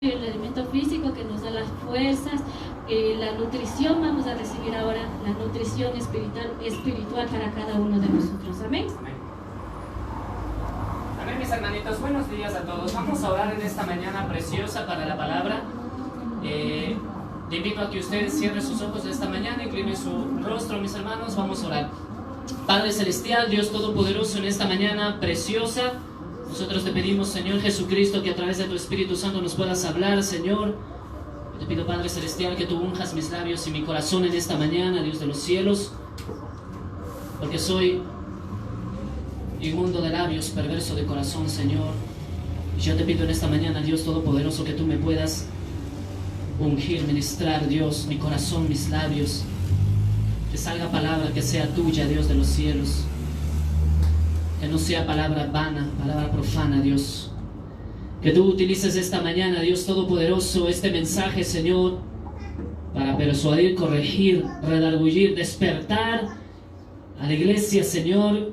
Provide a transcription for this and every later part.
el alimento físico que nos da las fuerzas, la nutrición. Vamos a recibir ahora la nutrición espiritual para cada uno de nosotros. Amén. Amén. Amén, mis hermanitos. Buenos días a todos. Vamos a orar en esta mañana preciosa para la palabra. Te invito a que ustedes cierren sus ojos de esta mañana, inclinen su rostro, mis hermanos. Vamos a orar. Padre Celestial, Dios Todopoderoso, en esta mañana preciosa, nosotros te pedimos, Señor Jesucristo, que a través de tu Espíritu Santo nos puedas hablar, Señor. Te pido, Padre Celestial, que tú unjas mis labios y mi corazón en esta mañana, Dios de los cielos, porque soy inmundo de labios, perverso de corazón, Señor. Y yo te pido en esta mañana, Dios Todopoderoso, que tú me puedas ungir, ministrar, Dios, mi corazón, mis labios, que salga palabra que sea tuya, Dios de los cielos, que no sea palabra vana, palabra profana, Dios. Que tú utilices esta mañana, Dios Todopoderoso, este mensaje, Señor, para persuadir, corregir, redarguir, despertar a la iglesia, Señor,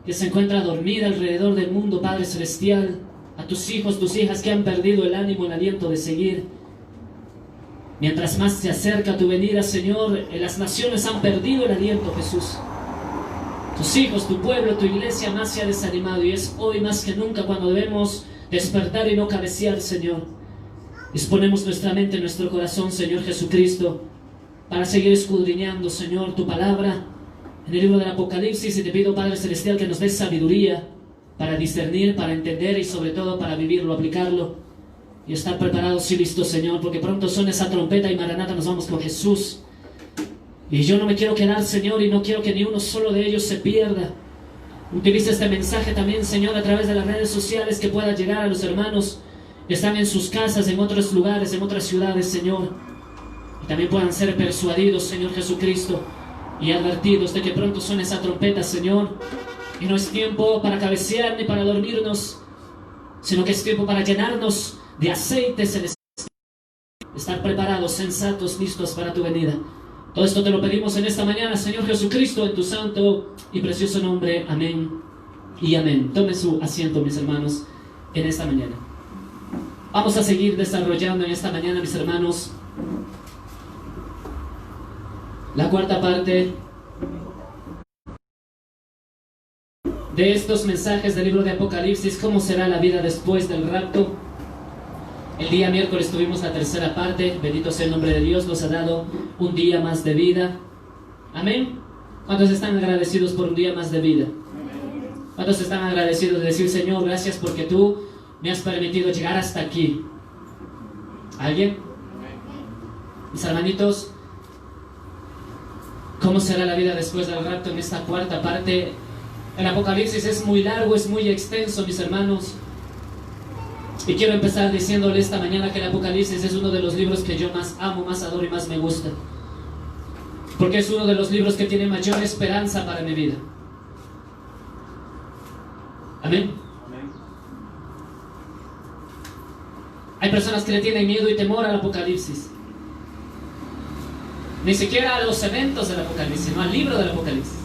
que se encuentra dormida alrededor del mundo, Padre Celestial, a tus hijos, tus hijas que han perdido el ánimo, el aliento de seguir. Mientras más se acerca tu venida, Señor, las naciones han perdido el aliento, Jesús. Tus hijos, tu pueblo, tu iglesia más se ha desanimado, y es hoy más que nunca cuando debemos despertar y no cabecear, Señor. Disponemos nuestra mente, nuestro corazón, Señor Jesucristo, para seguir escudriñando, Señor, tu palabra en el libro del Apocalipsis, y te pido, Padre Celestial, que nos des sabiduría para discernir, para entender y sobre todo para vivirlo, aplicarlo y estar preparados y listos, Señor, porque pronto suena esa trompeta y Maranata, nos vamos con Jesús. Y yo no me quiero quedar, Señor, y no quiero que ni uno solo de ellos se pierda. Utiliza este mensaje también, Señor, a través de las redes sociales, que pueda llegar a los hermanos que están en sus casas, en otros lugares, en otras ciudades, Señor. Y también puedan ser persuadidos, Señor Jesucristo, y advertidos de que pronto suena esa trompeta, Señor. Y no es tiempo para cabecear ni para dormirnos, sino que es tiempo para llenarnos de aceite celestial, estar preparados, sensatos, listos para tu venida. Todo esto te lo pedimos en esta mañana, Señor Jesucristo, en tu santo y precioso nombre. Amén y amén. Tome su asiento, mis hermanos, en esta mañana. Vamos a seguir desarrollando en esta mañana, mis hermanos, la cuarta parte de estos mensajes del libro de Apocalipsis. ¿Cómo será la vida después del rapto? El día miércoles tuvimos la tercera parte. Bendito sea el nombre de Dios, nos ha dado un día más de vida. Amén. ¿Cuántos están agradecidos por un día más de vida? ¿Cuántos están agradecidos de decir, Señor, gracias porque tú me has permitido llegar hasta aquí? ¿Alguien? Mis hermanitos, ¿cómo será la vida después del rapto en esta cuarta parte? El Apocalipsis es muy largo, es muy extenso, mis hermanos. Y quiero empezar diciéndole esta mañana que el Apocalipsis es uno de los libros que yo más amo, más adoro y más me gusta. Porque es uno de los libros que tiene mayor esperanza para mi vida. Amén. Hay personas que le tienen miedo y temor al Apocalipsis. Ni siquiera a los eventos del Apocalipsis, sino al libro del Apocalipsis.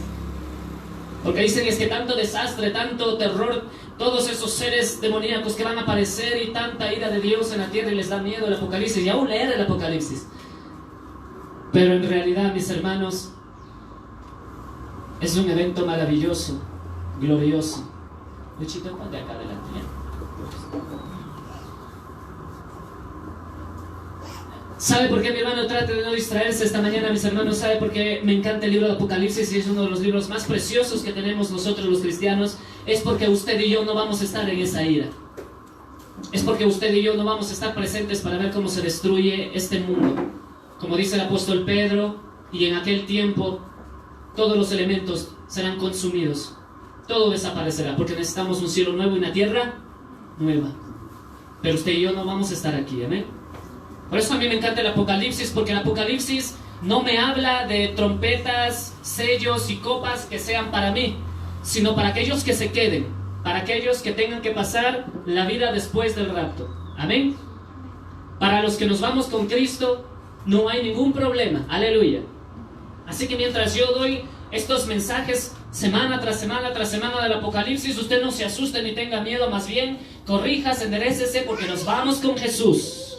Porque dicen es que tanto desastre, tanto terror, todos esos seres demoníacos que van a aparecer y tanta ira de Dios en la tierra, y les da miedo el Apocalipsis y aún leer el Apocalipsis. Pero en realidad, mis hermanos, es un evento maravilloso, glorioso. Luchito, ponte acá adelante, ¿ya? ¿Sabe por qué, mi hermano? Trate de no distraerse esta mañana, mis hermanos. ¿Sabe por qué me encanta el libro de Apocalipsis y es uno de los libros más preciosos que tenemos nosotros los cristianos? Es porque usted y yo no vamos a estar en esa ira. Es porque usted y yo no vamos a estar presentes para ver cómo se destruye este mundo. Como dice el apóstol Pedro, y en aquel tiempo todos los elementos serán consumidos. Todo desaparecerá, porque necesitamos un cielo nuevo y una tierra nueva. Pero usted y yo no vamos a estar aquí, amén. Por eso a mí me encanta el Apocalipsis, porque el Apocalipsis no me habla de trompetas, sellos y copas que sean para mí, sino para aquellos que se queden, para aquellos que tengan que pasar la vida después del rapto. Amén. Para los que nos vamos con Cristo no hay ningún problema. Aleluya. Así que mientras yo doy estos mensajes semana tras semana tras semana del Apocalipsis, usted no se asuste ni tenga miedo, más bien corríjase, enderécese, porque nos vamos con Jesús.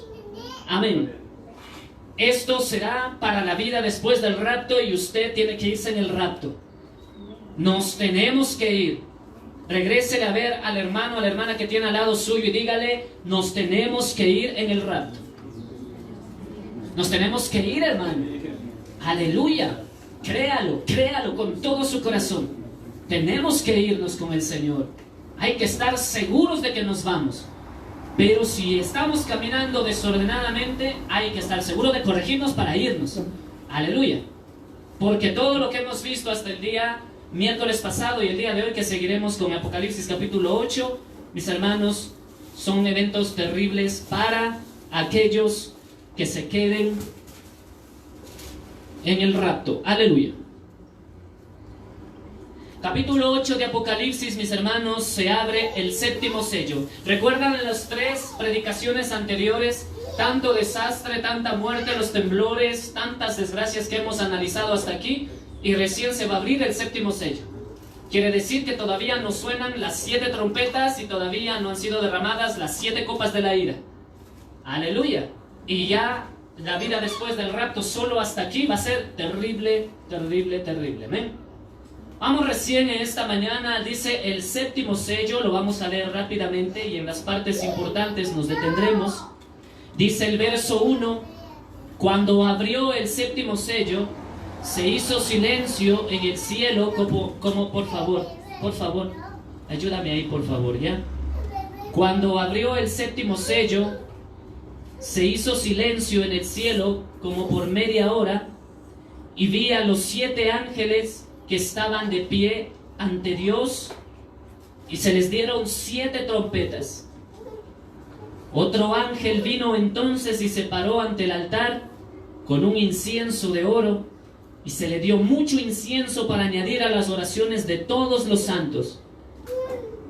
Amén. Esto será para la vida después del rapto y usted tiene que irse en el rapto. Nos tenemos que ir. Regrésele a ver al hermano, a la hermana que tiene al lado suyo y dígale, nos tenemos que ir en el rapto. Nos tenemos que ir, hermano. Aleluya. Créalo, créalo con todo su corazón. Tenemos que irnos con el Señor. Hay que estar seguros de que nos vamos. Pero si estamos caminando desordenadamente, hay que estar seguros de corregirnos para irnos. Aleluya. Porque todo lo que hemos visto hasta el día miércoles pasado y el día de hoy, que seguiremos con Apocalipsis capítulo 8, mis hermanos, son eventos terribles para aquellos que se queden en el rapto. Aleluya. Capítulo 8 de Apocalipsis, mis hermanos, se abre el séptimo sello. ¿Recuerdan en las 3 predicaciones anteriores? Tanto desastre, tanta muerte, los temblores, tantas desgracias que hemos analizado hasta aquí. Y recién se va a abrir el séptimo sello. Quiere decir que todavía no suenan las 7 trompetas y todavía no han sido derramadas las 7 copas de la ira. Aleluya. Y ya la vida después del rapto solo hasta aquí va a ser terrible, terrible, terrible. Amén. Vamos recién en esta mañana, dice el séptimo sello, lo vamos a leer rápidamente y en las partes importantes nos detendremos. Dice el verso 1, cuando abrió el séptimo sello, se hizo silencio en el cielo como por favor, ayúdame ahí por favor, ¿ya? Cuando abrió el séptimo sello, se hizo silencio en el cielo como por media hora y vi a los 7 ángeles que estaban de pie ante Dios y se les dieron 7 trompetas. Otro ángel vino entonces y se paró ante el altar con un incienso de oro y se le dio mucho incienso para añadir a las oraciones de todos los santos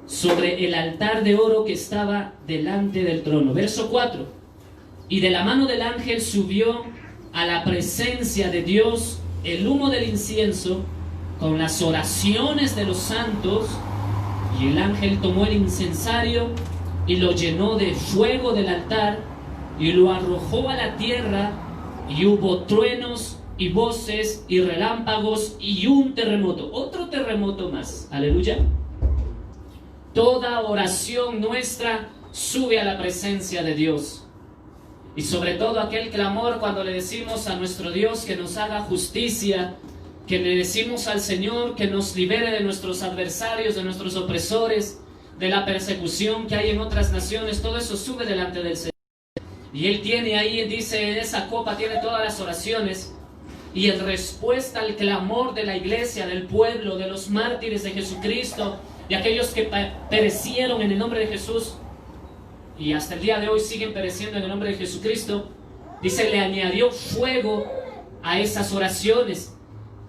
sobre el altar de oro que estaba delante del trono. Verso 4. Y de la mano del ángel subió a la presencia de Dios el humo del incienso con las oraciones de los santos, y el ángel tomó el incensario y lo llenó de fuego del altar y lo arrojó a la tierra, y hubo truenos y voces y relámpagos y un terremoto, otro terremoto más. Aleluya. Toda oración nuestra sube a la presencia de Dios, y sobre todo aquel clamor cuando le decimos a nuestro Dios que nos haga justicia, que le decimos al Señor que nos libere de nuestros adversarios, de nuestros opresores, de la persecución que hay en otras naciones. Todo eso sube delante del Señor. Y Él tiene ahí, dice, en esa copa tiene todas las oraciones. Y en respuesta al clamor de la iglesia, del pueblo, de los mártires de Jesucristo, de aquellos que perecieron en el nombre de Jesús, y hasta el día de hoy siguen pereciendo en el nombre de Jesucristo, dice, le añadió fuego a esas oraciones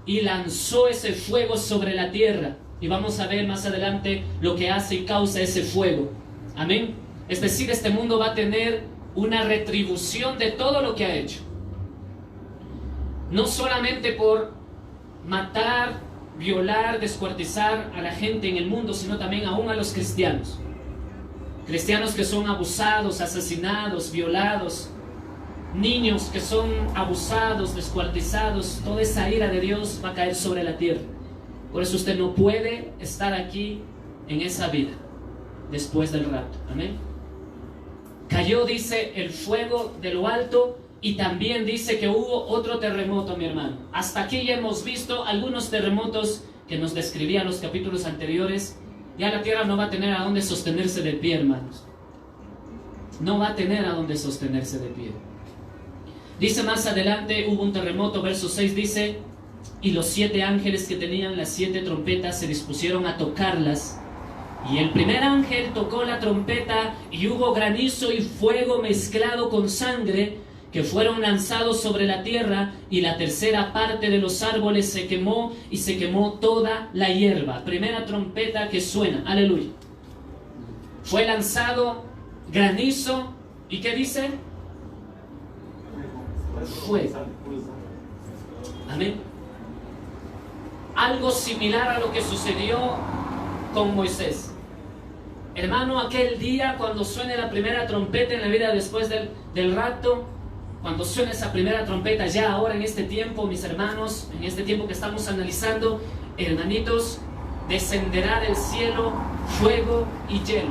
y lanzó ese fuego sobre la tierra. Y vamos a ver más adelante lo que hace y causa ese fuego. Amén. Es decir, este mundo va a tener una retribución de todo lo que ha hecho. No solamente por matar, violar, descuartizar a la gente en el mundo, sino también aún a los cristianos. Cristianos que son abusados, asesinados, violados, niños que son abusados, descuartizados. Toda esa ira de Dios va a caer sobre la tierra. Por eso usted no puede estar aquí en esa vida después del rapto. Amén. Cayó, dice, el fuego de lo alto, y también dice que hubo otro terremoto, mi hermano. Hasta aquí ya hemos visto algunos terremotos que nos describían los capítulos anteriores. Ya la tierra no va a tener a dónde sostenerse de pie, hermanos. No va a tener a dónde sostenerse de pie. Dice más adelante, hubo un terremoto, verso 6 dice, y los 7 ángeles que tenían las 7 trompetas se dispusieron a tocarlas. Y el primer ángel tocó la trompeta, y hubo granizo y fuego mezclado con sangre, que fueron lanzados sobre la tierra, y la tercera parte de los árboles se quemó, y se quemó toda la hierba. Primera trompeta que suena, aleluya. Fue lanzado granizo, ¿y qué dice? Fuego. Amén. Algo similar a lo que sucedió con Moisés. Hermano, aquel día cuando suene la primera trompeta en la vida después del rapto, cuando suene esa primera trompeta, ya ahora en este tiempo, mis hermanos, en este tiempo que estamos analizando, hermanitos, descenderá del cielo fuego y hielo.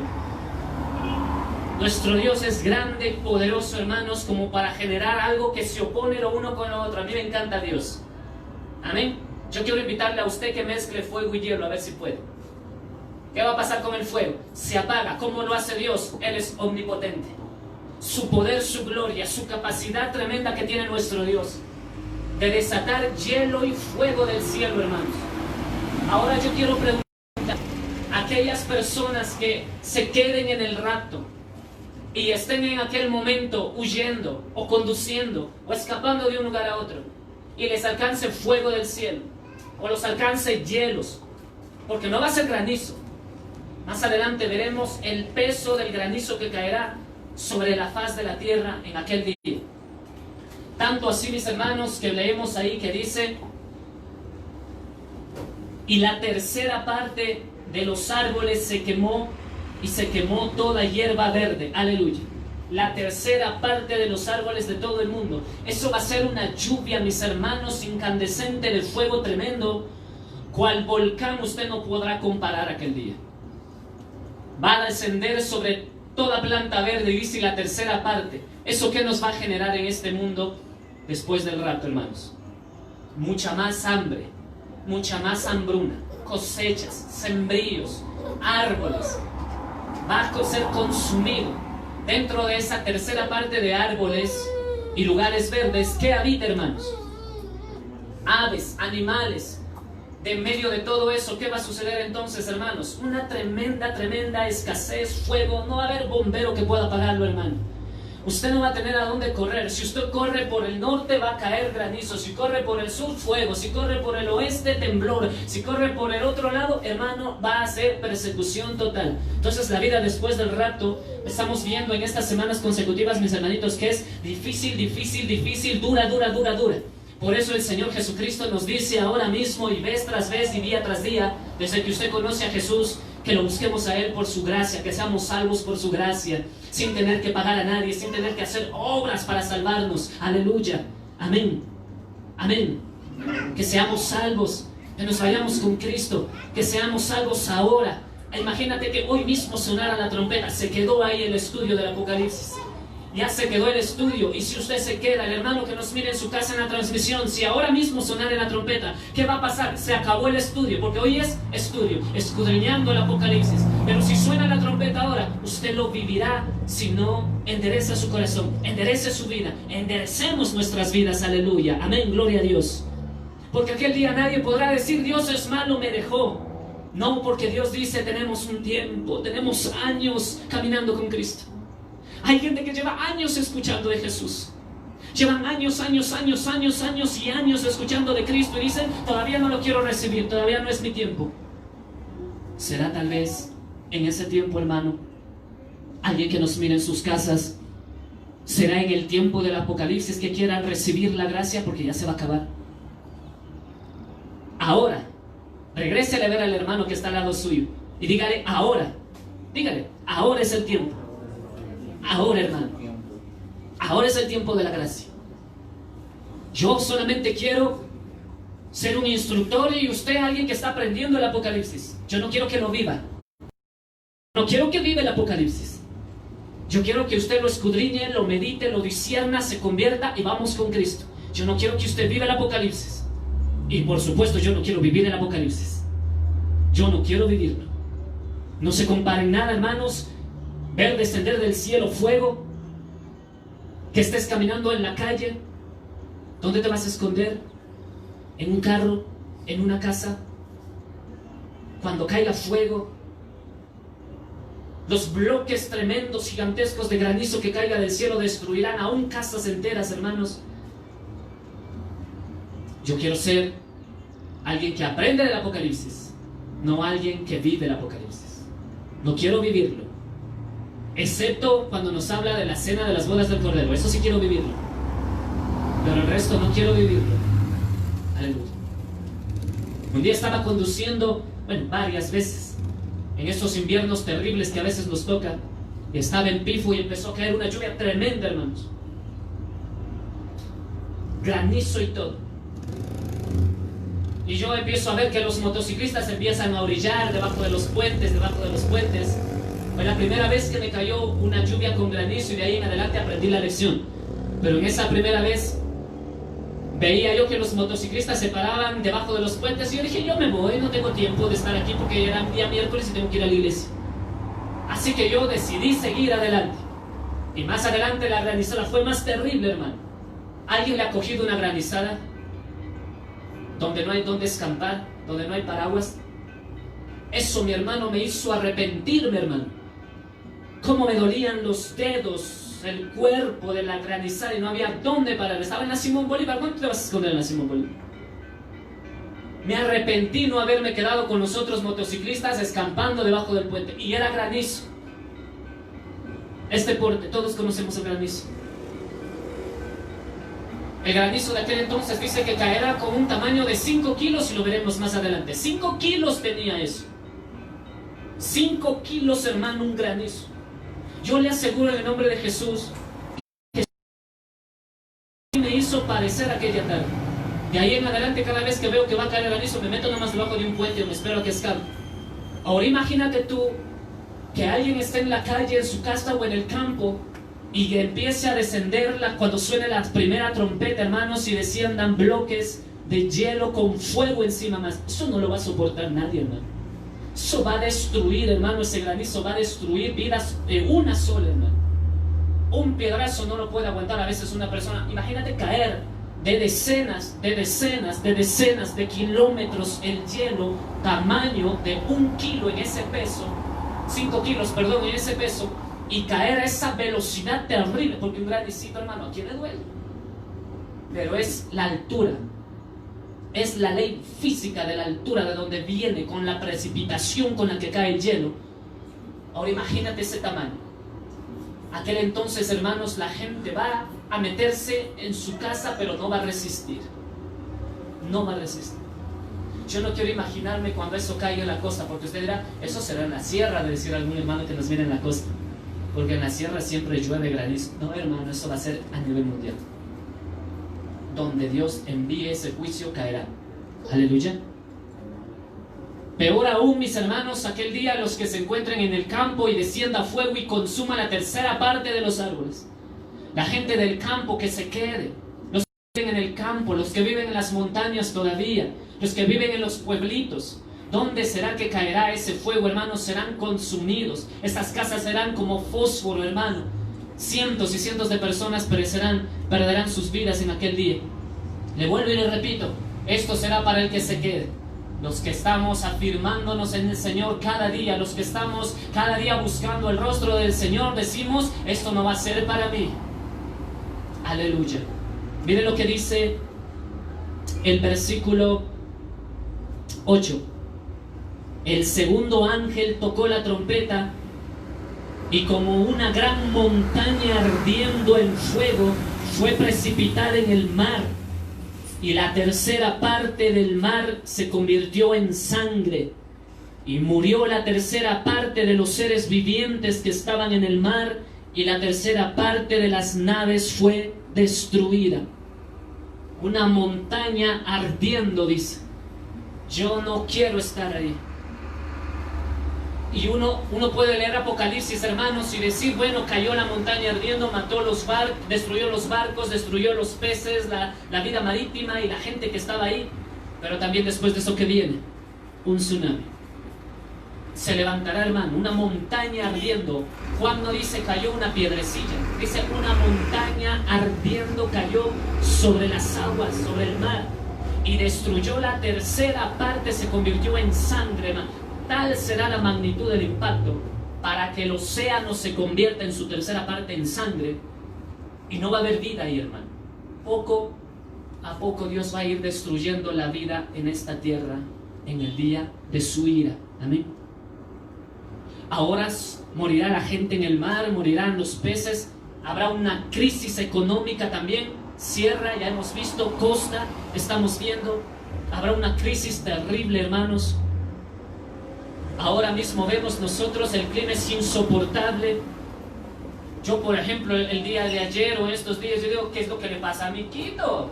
Nuestro Dios es grande y poderoso, hermanos, como para generar algo que se opone lo uno con lo otro. A mí me encanta Dios. Amén. Yo quiero invitarle a usted que mezcle fuego y hielo, a ver si puede. ¿Qué va a pasar con el fuego? Se apaga. ¿Cómo lo hace Dios? Él es omnipotente. Su poder, su gloria, su capacidad tremenda que tiene nuestro Dios de desatar hielo y fuego del cielo, hermanos. Ahora yo quiero preguntar a aquellas personas que se queden en el rapto y estén en aquel momento huyendo o conduciendo o escapando de un lugar a otro y les alcance fuego del cielo o los alcance hielos, porque no va a ser granizo. Más adelante veremos el peso del granizo que caerá sobre la faz de la tierra en aquel día. Tanto así, mis hermanos, que leemos ahí que dice: y la tercera parte de los árboles se quemó, y se quemó toda hierba verde. Aleluya. La tercera parte de los árboles de todo el mundo. Eso va a ser una lluvia, mis hermanos, incandescente de fuego tremendo, cual volcán usted no podrá comparar aquel día. Va a descender sobre toda planta verde, y dice la tercera parte. ¿Eso qué nos va a generar en este mundo después del rapto, hermanos? Mucha más hambre, mucha más hambruna, cosechas, sembríos, árboles. Va a ser consumido. Dentro de esa tercera parte de árboles y lugares verdes, ¿qué habita, hermanos? Aves, animales. De en medio de todo eso, ¿qué va a suceder entonces, hermanos? Una tremenda escasez, fuego. No va a haber bombero que pueda apagarlo, hermano. Usted no va a tener a dónde correr. Si usted corre por el norte, va a caer granizo. Si corre por el sur, fuego. Si corre por el oeste, temblor. Si corre por el otro lado, hermano, va a ser persecución total. Entonces, la vida después del rapto, estamos viendo en estas semanas consecutivas, mis hermanitos, que es difícil, dura. Por eso el Señor Jesucristo nos dice ahora mismo, y vez tras vez y día tras día, desde que usted conoce a Jesús, que lo busquemos a Él por su gracia, que seamos salvos por su gracia, sin tener que pagar a nadie, sin tener que hacer obras para salvarnos. Aleluya. Amén. Amén. Que seamos salvos, que nos vayamos con Cristo, que seamos salvos ahora. Imagínate que hoy mismo sonara la trompeta. Se quedó ahí el estudio del Apocalipsis. Ya se quedó el estudio. Y si usted se queda, el hermano que nos mire en su casa en la transmisión, si ahora mismo sonara la trompeta, ¿qué va a pasar? Se acabó el estudio, porque hoy es estudio, escudriñando el Apocalipsis. Pero si suena la trompeta ahora, usted lo vivirá. Si no, endereza su corazón, enderece su vida, enderecemos nuestras vidas. Aleluya. Amén, gloria a Dios. Porque aquel día nadie podrá decir: Dios es malo, me dejó. No, porque Dios dice: tenemos un tiempo, tenemos años caminando con Cristo. Hay gente que lleva años escuchando de Jesús. Llevan años y años escuchando de Cristo y dicen: todavía no lo quiero recibir, todavía no es mi tiempo. ¿Será tal vez en ese tiempo, hermano, alguien que nos mire en sus casas? ¿Será en el tiempo del Apocalipsis que quieran recibir la gracia? Porque ya se va a acabar. Ahora, regrésele a ver al hermano que está al lado suyo y dígale: ahora es el tiempo. Ahora, hermano, ahora es el tiempo de la gracia. Yo solamente quiero ser un instructor y usted alguien que está aprendiendo el Apocalipsis. Yo no quiero que lo viva. No quiero que viva el Apocalipsis. Yo quiero que usted lo escudriñe, lo medite, lo discierna, se convierta y vamos con Cristo. Yo no quiero que usted viva el Apocalipsis. Y por supuesto yo no quiero vivir el Apocalipsis. Yo no quiero vivirlo. No se comparen nada, hermanos. Ver descender del cielo fuego, que estés caminando en la calle. ¿Dónde te vas a esconder? ¿En un carro? ¿En una casa? Cuando caiga fuego, los bloques tremendos, gigantescos de granizo que caiga del cielo destruirán aún casas enteras, hermanos. Yo quiero ser alguien que aprende del Apocalipsis, no alguien que vive el Apocalipsis. No quiero vivirlo, excepto cuando nos habla de la cena de las bodas del Cordero. Eso sí quiero vivirlo, pero el resto no quiero vivirlo. Aleluya. Un día estaba conduciendo, varias veces, en estos inviernos terribles que a veces nos toca. Estaba en Pifo y empezó a caer una lluvia tremenda, hermanos. Granizo y todo. Y yo empiezo a ver que los motociclistas empiezan a orillar debajo de los puentes. Fue la primera vez que me cayó una lluvia con granizo y de ahí en adelante aprendí la lección. Pero en esa primera vez veía yo que los motociclistas se paraban debajo de los puentes y yo dije, yo me voy, no tengo tiempo de estar aquí porque era día miércoles y tengo que ir a la iglesia. Así que yo decidí seguir adelante. Y más adelante la granizada fue más terrible, hermano. ¿Alguien le ha cogido una granizada donde no hay donde escampar, donde no hay paraguas? Eso, mi hermano, me hizo arrepentirme, hermano. Cómo me dolían los dedos, el cuerpo de la granizada y no había dónde parar. Estaba en la Simón Bolívar. ¿Cuánto te vas a esconder en la Simón Bolívar? Me arrepentí no haberme quedado con los otros motociclistas escampando debajo del puente. Y era granizo. Es deporte, todos conocemos el granizo. El granizo de aquel entonces dice que caerá con un tamaño de 5 kilos y lo veremos más adelante. 5 kilos tenía eso. 5 kilos, hermano, un granizo. Yo le aseguro en el nombre de Jesús que me hizo parecer aquella tarde. De ahí en adelante, cada vez que veo que va a caer el granizo, me meto nomás debajo de un puente o me espero a que escape. Ahora imagínate tú que alguien esté en la calle, en su casa o en el campo y que empiece a descender cuando suene la primera trompeta, hermanos, y desciendan bloques de hielo con fuego encima más. Eso no lo va a soportar nadie, hermano. Eso va a destruir, hermano, ese granizo va a destruir vidas de una sola, hermano. Un piedrazo no lo puede aguantar a veces una persona. Imagínate caer de decenas de kilómetros el hielo, tamaño de 1 kilo en ese peso, 5 kilos, perdón, en ese peso, y caer a esa velocidad terrible, porque un granicito, hermano, ¿a quién le duele? Pero es la altura. Es la ley física de la altura de donde viene, con la precipitación con la que cae el hielo. Ahora imagínate ese tamaño. Aquel entonces, hermanos, la gente va a meterse en su casa, pero no va a resistir. No va a resistir. Yo no quiero imaginarme cuando eso caiga en la costa, porque usted dirá, eso será en la sierra, de decir a algún hermano que nos viene en la costa. Porque en la sierra siempre llueve granizo. No, hermano, eso va a ser a nivel mundial. Donde Dios envíe ese juicio caerá. Aleluya. Peor aún, mis hermanos, aquel día los que se encuentren en el campo y descienda fuego y consuma la tercera parte de los árboles. La gente del campo que se quede. Los que viven en el campo, los que viven en las montañas todavía, los que viven en los pueblitos. ¿Dónde será que caerá ese fuego, hermanos? Serán consumidos. Estas casas serán como fósforo, hermano. Cientos y cientos de personas perderán sus vidas en aquel día. Le vuelvo y le repito, esto será para el que se quede. Los que estamos afirmándonos en el Señor cada día, los que estamos cada día buscando el rostro del Señor, decimos, esto no va a ser para mí. Aleluya. Mire lo que dice el versículo 8. El segundo ángel tocó la trompeta y como una gran montaña ardiendo en fuego fue precipitada en el mar, y la tercera parte del mar se convirtió en sangre, y murió la tercera parte de los seres vivientes que estaban en el mar, y la tercera parte de las naves fue destruida. Una montaña ardiendo, dice. Yo no quiero estar ahí. Y uno puede leer Apocalipsis, hermanos, y decir, bueno, cayó la montaña ardiendo, mató los barcos, destruyó los barcos, destruyó los peces, la vida marítima y la gente que estaba ahí. Pero también después de eso, ¿qué viene? Un tsunami. Se levantará, hermano, una montaña ardiendo. Juan no dice cayó una piedrecilla, dice una montaña ardiendo cayó sobre las aguas, sobre el mar, y destruyó la tercera parte, se convirtió en sangre, hermano. Tal será la magnitud del impacto para que el océano se convierta en su tercera parte en sangre y no va a haber vida ahí, hermano. Poco a poco Dios va a ir destruyendo la vida en esta tierra en el día de su ira. Amén. Ahora morirá la gente en el mar, morirán los peces, habrá una crisis económica también. Sierra, ya hemos visto, costa, estamos viendo, habrá una crisis terrible, hermanos. Ahora mismo vemos nosotros el clima es insoportable. Yo, por ejemplo, el día de ayer o estos días, yo digo, ¿qué es lo que le pasa a mi Quito?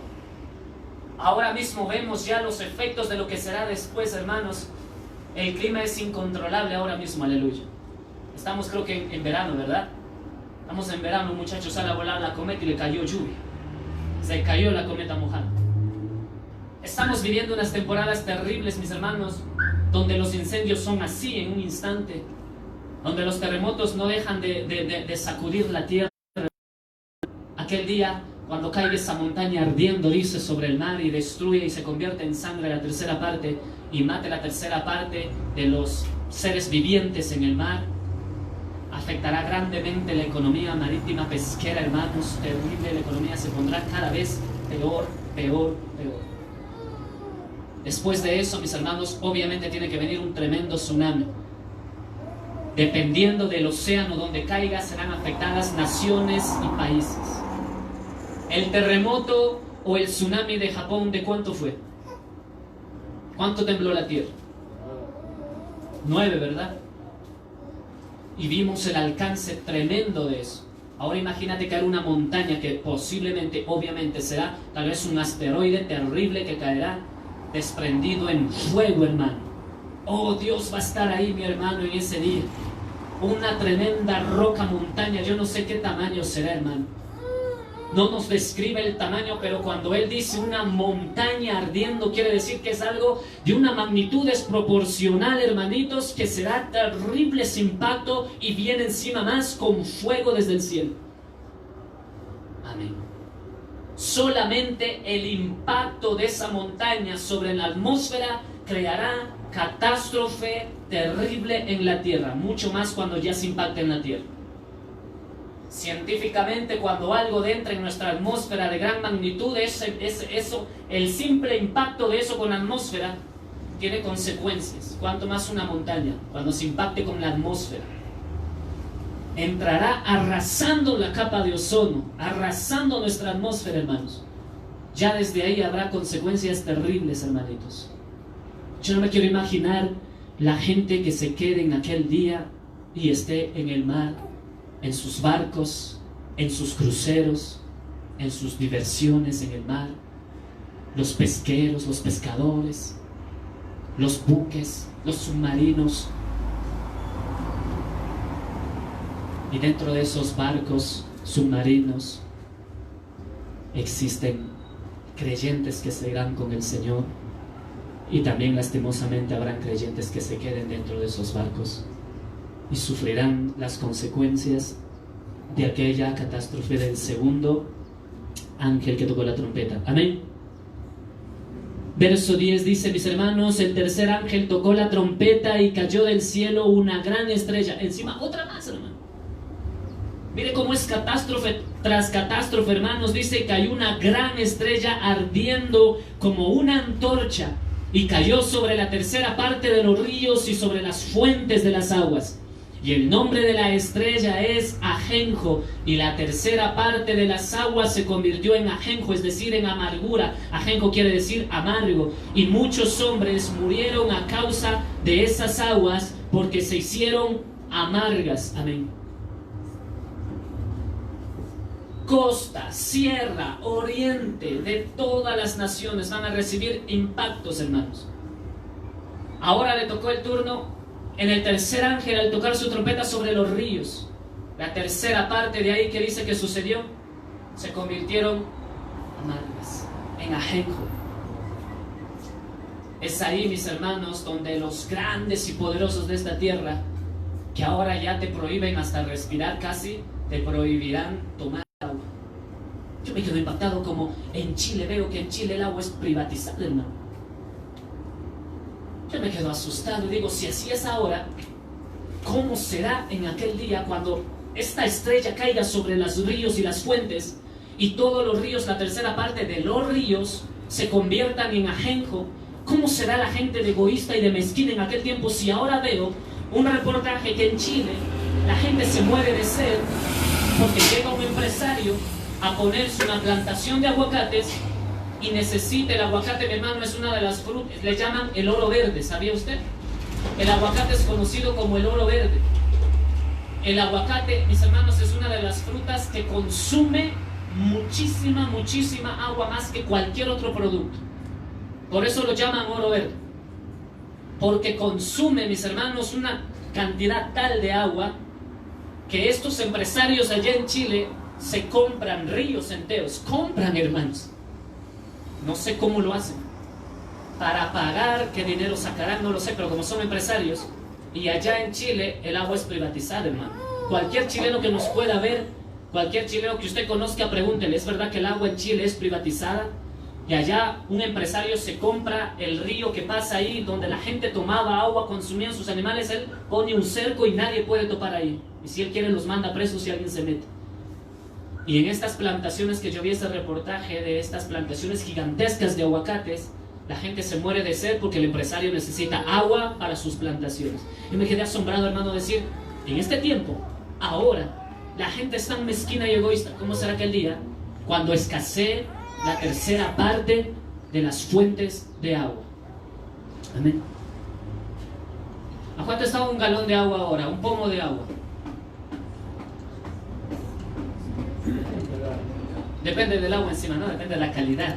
Ahora mismo vemos ya los efectos de lo que será después, hermanos. El clima es incontrolable ahora mismo, aleluya. Estamos, creo que en verano, ¿verdad? Estamos en verano, un muchacho sale a volar la cometa y le cayó lluvia. Se cayó la cometa mojada. Estamos viviendo unas temporadas terribles, mis hermanos, donde los incendios son así en un instante, donde los terremotos no dejan de sacudir la tierra. Aquel día, cuando caiga esa montaña ardiendo, dice, sobre el mar y destruye y se convierte en sangre la tercera parte y mate la tercera parte de los seres vivientes en el mar, afectará grandemente la economía marítima pesquera, hermanos. Terrible, la economía se pondrá cada vez peor, peor, peor. Después de eso, mis hermanos, obviamente tiene que venir un tremendo tsunami. Dependiendo del océano donde caiga, serán afectadas naciones y países. El terremoto o el tsunami de Japón, ¿de cuánto fue? ¿Cuánto tembló la tierra? 9, ¿verdad? Y vimos el alcance tremendo de eso. Ahora imagínate caer una montaña que posiblemente, obviamente, será tal vez un asteroide terrible que caerá desprendido en fuego, hermano. Oh, Dios va a estar ahí, mi hermano, en ese día. Una tremenda roca montaña, yo no sé qué tamaño será, hermano. No nos describe el tamaño, pero cuando Él dice una montaña ardiendo, quiere decir que es algo de una magnitud desproporcional, hermanitos, que será terrible ese impacto y viene encima más con fuego desde el cielo. Amén. Solamente el impacto de esa montaña sobre la atmósfera creará catástrofe terrible en la tierra, mucho más cuando ya se impacte en la tierra. Científicamente, cuando algo entra en nuestra atmósfera de gran magnitud, eso, el simple impacto de eso con la atmósfera tiene consecuencias. Cuanto más una montaña, cuando se impacte con la atmósfera, entrará arrasando la capa de ozono, arrasando nuestra atmósfera, hermanos. Ya desde ahí habrá consecuencias terribles, hermanitos. Yo no me quiero imaginar la gente que se quede en aquel día y esté en el mar, en sus barcos, en sus cruceros, en sus diversiones en el mar, los pesqueros, los pescadores, los buques, los submarinos. Y dentro de esos barcos submarinos existen creyentes que se irán con el Señor, y también lastimosamente habrán creyentes que se queden dentro de esos barcos y sufrirán las consecuencias de aquella catástrofe del segundo ángel que tocó la trompeta. Amén. Verso 10 dice, mis hermanos, el tercer ángel tocó la trompeta y cayó del cielo una gran estrella. Encima otra más, hermano. Mire cómo es catástrofe tras catástrofe, hermanos. Dice, cayó una gran estrella ardiendo como una antorcha y cayó sobre la tercera parte de los ríos y sobre las fuentes de las aguas. Y el nombre de la estrella es Ajenjo, y la tercera parte de las aguas se convirtió en ajenjo, es decir, en amargura. Ajenjo quiere decir amargo. Y muchos hombres murieron a causa de esas aguas, porque se hicieron amargas. Amén. Costa, sierra, oriente, de todas las naciones van a recibir impactos, hermanos. Ahora le tocó el turno en el tercer ángel al tocar su trompeta sobre los ríos. La tercera parte de ahí que dice que sucedió, se convirtieron amargas, en ajenjo. Es ahí, mis hermanos, donde los grandes y poderosos de esta tierra, que ahora ya te prohíben hasta respirar casi, te prohibirán tomar agua. Yo me quedo impactado como en Chile, veo que en Chile el agua es privatizada, hermano. Yo me quedo asustado y digo, si así es ahora, ¿cómo será en aquel día cuando esta estrella caiga sobre los ríos y las fuentes y todos los ríos, la tercera parte de los ríos, se conviertan en ajenjo? ¿Cómo será la gente de egoísta y de mezquina en aquel tiempo si ahora veo un reportaje que en Chile la gente se muere de sed porque llega un empresario a ponerse una plantación de aguacates y necesita el aguacate, mi hermano, es una de las frutas, le llaman el oro verde, ¿sabía usted? El aguacate es conocido como el oro verde. El aguacate, mis hermanos, es una de las frutas que consume muchísima agua, más que cualquier otro producto. Por eso lo llaman oro verde, porque consume, mis hermanos, una cantidad tal de agua que estos empresarios allá en Chile se compran ríos enteros. Compran, hermanos, no sé cómo lo hacen, para pagar, qué dinero sacarán, no lo sé, pero como son empresarios, y allá en Chile el agua es privatizada, hermano. Cualquier chileno que nos pueda ver, cualquier chileno que usted conozca, pregúntele, ¿es verdad que el agua en Chile es privatizada? Y allá un empresario se compra el río que pasa ahí, donde la gente tomaba agua, consumían sus animales, él pone un cerco y nadie puede topar ahí. Y si él quiere los manda presos si alguien se mete. Y en estas plantaciones que yo vi ese reportaje de estas plantaciones gigantescas de aguacates, la gente se muere de sed porque el empresario necesita agua para sus plantaciones. Y me quedé asombrado, hermano, decir, en este tiempo, ahora, la gente es tan mezquina y egoísta. ¿Cómo será aquel día cuando escasee la tercera parte de las fuentes de agua? Amén. ¿A cuánto está un galón de agua ahora? Un pomo de agua. Depende del agua encima, ¿no? Depende de la calidad.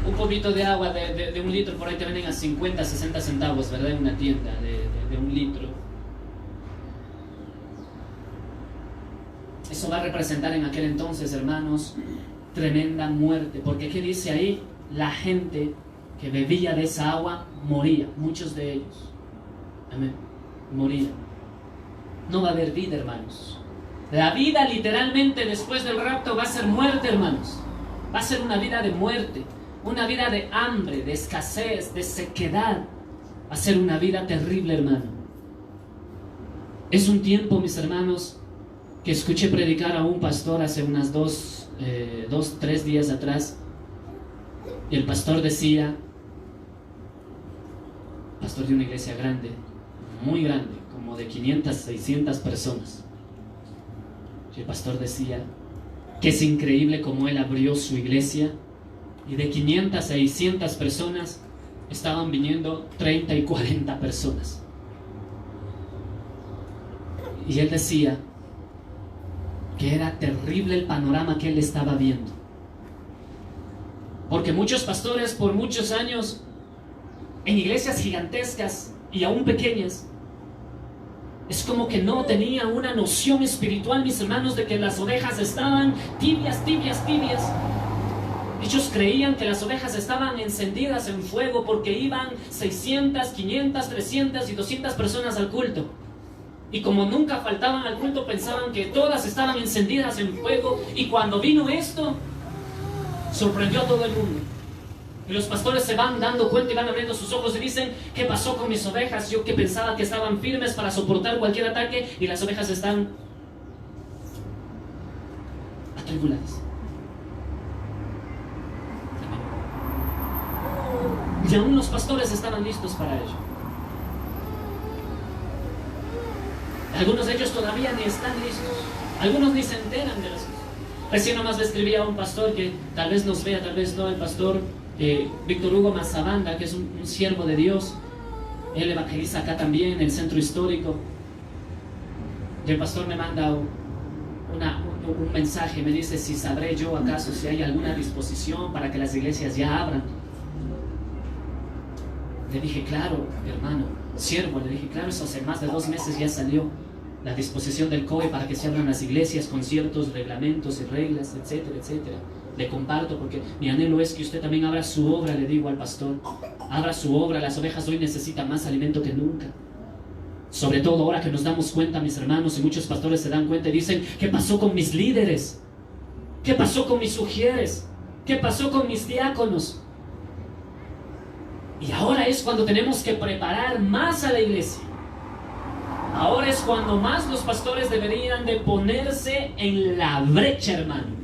Un pomito de agua de un litro por ahí te venden a 50, 60 centavos, ¿verdad? En una tienda de un litro. Eso va a representar en aquel entonces, hermanos, tremenda muerte. Porque ¿qué dice ahí? La gente que bebía de esa agua moría, muchos de ellos. Amén. Morían. No va a haber vida, hermanos. La vida literalmente después del rapto va a ser muerte, hermanos. Va a ser una vida de muerte, una vida de hambre, de escasez, de sequedad. Va a ser una vida terrible, hermano. Es un tiempo, mis hermanos, que escuché predicar a un pastor hace unas 3 días atrás. Y el pastor decía, pastor de una iglesia grande, muy grande, como de 500, 600 personas. Y el pastor decía que es increíble cómo él abrió su iglesia y de 500, 600 personas estaban viniendo 30 y 40 personas. Y él decía que era terrible el panorama que él estaba viendo. Porque muchos pastores por muchos años en iglesias gigantescas y aún pequeñas, es como que no tenían una noción espiritual, mis hermanos, de que las ovejas estaban tibias. Ellos creían que las ovejas estaban encendidas en fuego porque iban 600, 500, 300 y 200 personas al culto. Y como nunca faltaban al culto, pensaban que todas estaban encendidas en fuego. Y cuando vino esto, sorprendió a todo el mundo. Y los pastores se van dando cuenta y van abriendo sus ojos y dicen, ¿qué pasó con mis ovejas? Yo que pensaba que estaban firmes para soportar cualquier ataque, y las ovejas están atribuladas. Y aún los pastores estaban listos para ello. Algunos de ellos todavía ni están listos. Algunos ni se enteran de las cosas. Recién nomás le escribí a un pastor que tal vez nos vea, tal vez no, el pastor Víctor Hugo Mazabanda, que es un siervo de Dios. Él evangeliza acá también en el centro histórico. Y el pastor me manda un mensaje, me dice si sabré yo acaso si hay alguna disposición para que las iglesias ya abran. Le dije, claro, hermano, siervo, le dije, claro, eso hace más de 2 meses ya salió la disposición del COE para que se abran las iglesias con ciertos reglamentos y reglas, etcétera, etcétera. Le comparto porque mi anhelo es que usted también abra su obra, le digo al pastor. Abra su obra, las ovejas hoy necesitan más alimento que nunca. Sobre todo ahora que nos damos cuenta, mis hermanos, y muchos pastores se dan cuenta y dicen, ¿qué pasó con mis líderes? ¿Qué pasó con mis ujieres? ¿Qué pasó con mis diáconos? Y ahora es cuando tenemos que preparar más a la iglesia. Ahora es cuando más los pastores deberían de ponerse en la brecha, hermano.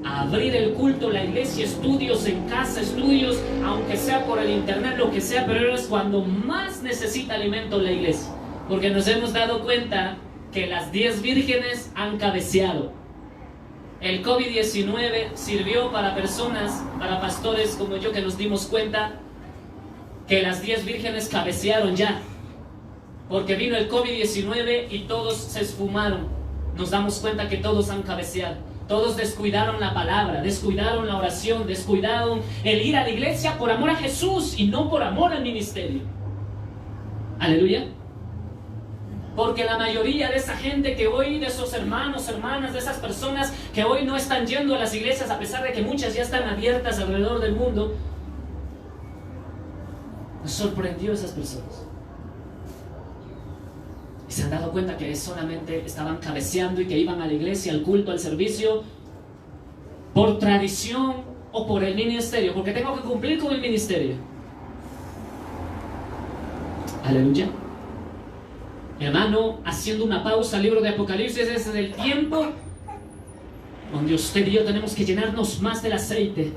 Abrir el culto, la iglesia, estudios en casa, estudios, aunque sea por el internet, lo que sea, pero es cuando más necesita alimento la iglesia. Porque nos hemos dado cuenta que las 10 vírgenes han cabeceado. El COVID-19 sirvió para personas, para pastores como yo, que nos dimos cuenta que las 10 vírgenes cabecearon ya, porque vino el COVID-19 y todos se esfumaron. Nos damos cuenta que todos han cabeceado. Todos descuidaron la palabra, descuidaron la oración, descuidaron el ir a la iglesia por amor a Jesús y no por amor al ministerio. Aleluya. Porque la mayoría de esa gente que hoy, de esos hermanos, hermanas, de esas personas que hoy no están yendo a las iglesias, a pesar de que muchas ya están abiertas alrededor del mundo, nos sorprendió esas personas. Y se han dado cuenta que solamente estaban cabeceando y que iban a la iglesia, al culto, al servicio, por tradición o por el ministerio, porque tengo que cumplir con el ministerio. Aleluya. Hermano, haciendo una pausa, el libro de Apocalipsis es el tiempo donde usted y yo tenemos que llenarnos más del aceite.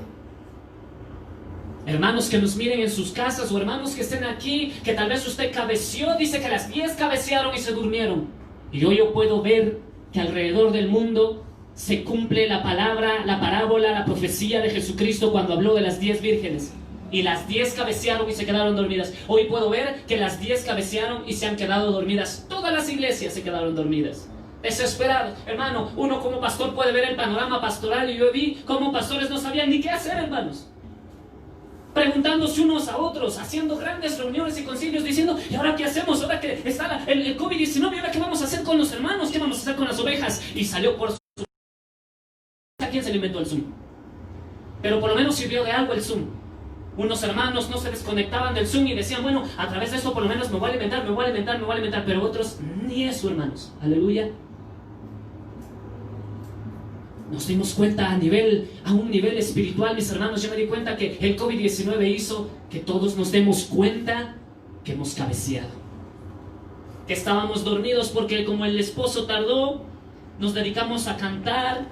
Hermanos que nos miren en sus casas o hermanos que estén aquí, que tal vez usted cabeceó, dice que las 10 cabecearon y se durmieron. Y hoy yo puedo ver que alrededor del mundo se cumple la palabra, la parábola, la profecía de Jesucristo cuando habló de las 10 vírgenes. Y las 10 cabecearon y se quedaron dormidas. Hoy puedo ver que las 10 cabecearon y se han quedado dormidas. Todas las iglesias se quedaron dormidas. Desesperados. Hermano, uno como pastor puede ver el panorama pastoral y yo vi cómo pastores no sabían ni qué hacer, hermanos. Preguntándose unos a otros, haciendo grandes reuniones y concilios, diciendo, ¿y ahora qué hacemos? Ahora que está el COVID-19, ¿y ahora qué vamos a hacer con los hermanos? ¿Qué vamos a hacer con las ovejas? Y salió por su... ¿A quién se le inventó el Zoom? Pero por lo menos sirvió de algo el Zoom. Unos hermanos no se desconectaban del Zoom y decían, bueno, a través de esto por lo menos me voy a alimentar, pero otros, ni eso, hermanos. Aleluya. Nos dimos cuenta a un nivel espiritual, mis hermanos. Yo me di cuenta que el COVID-19 hizo que todos nos demos cuenta que hemos cabeceado, que estábamos dormidos porque como el esposo tardó, nos dedicamos a cantar,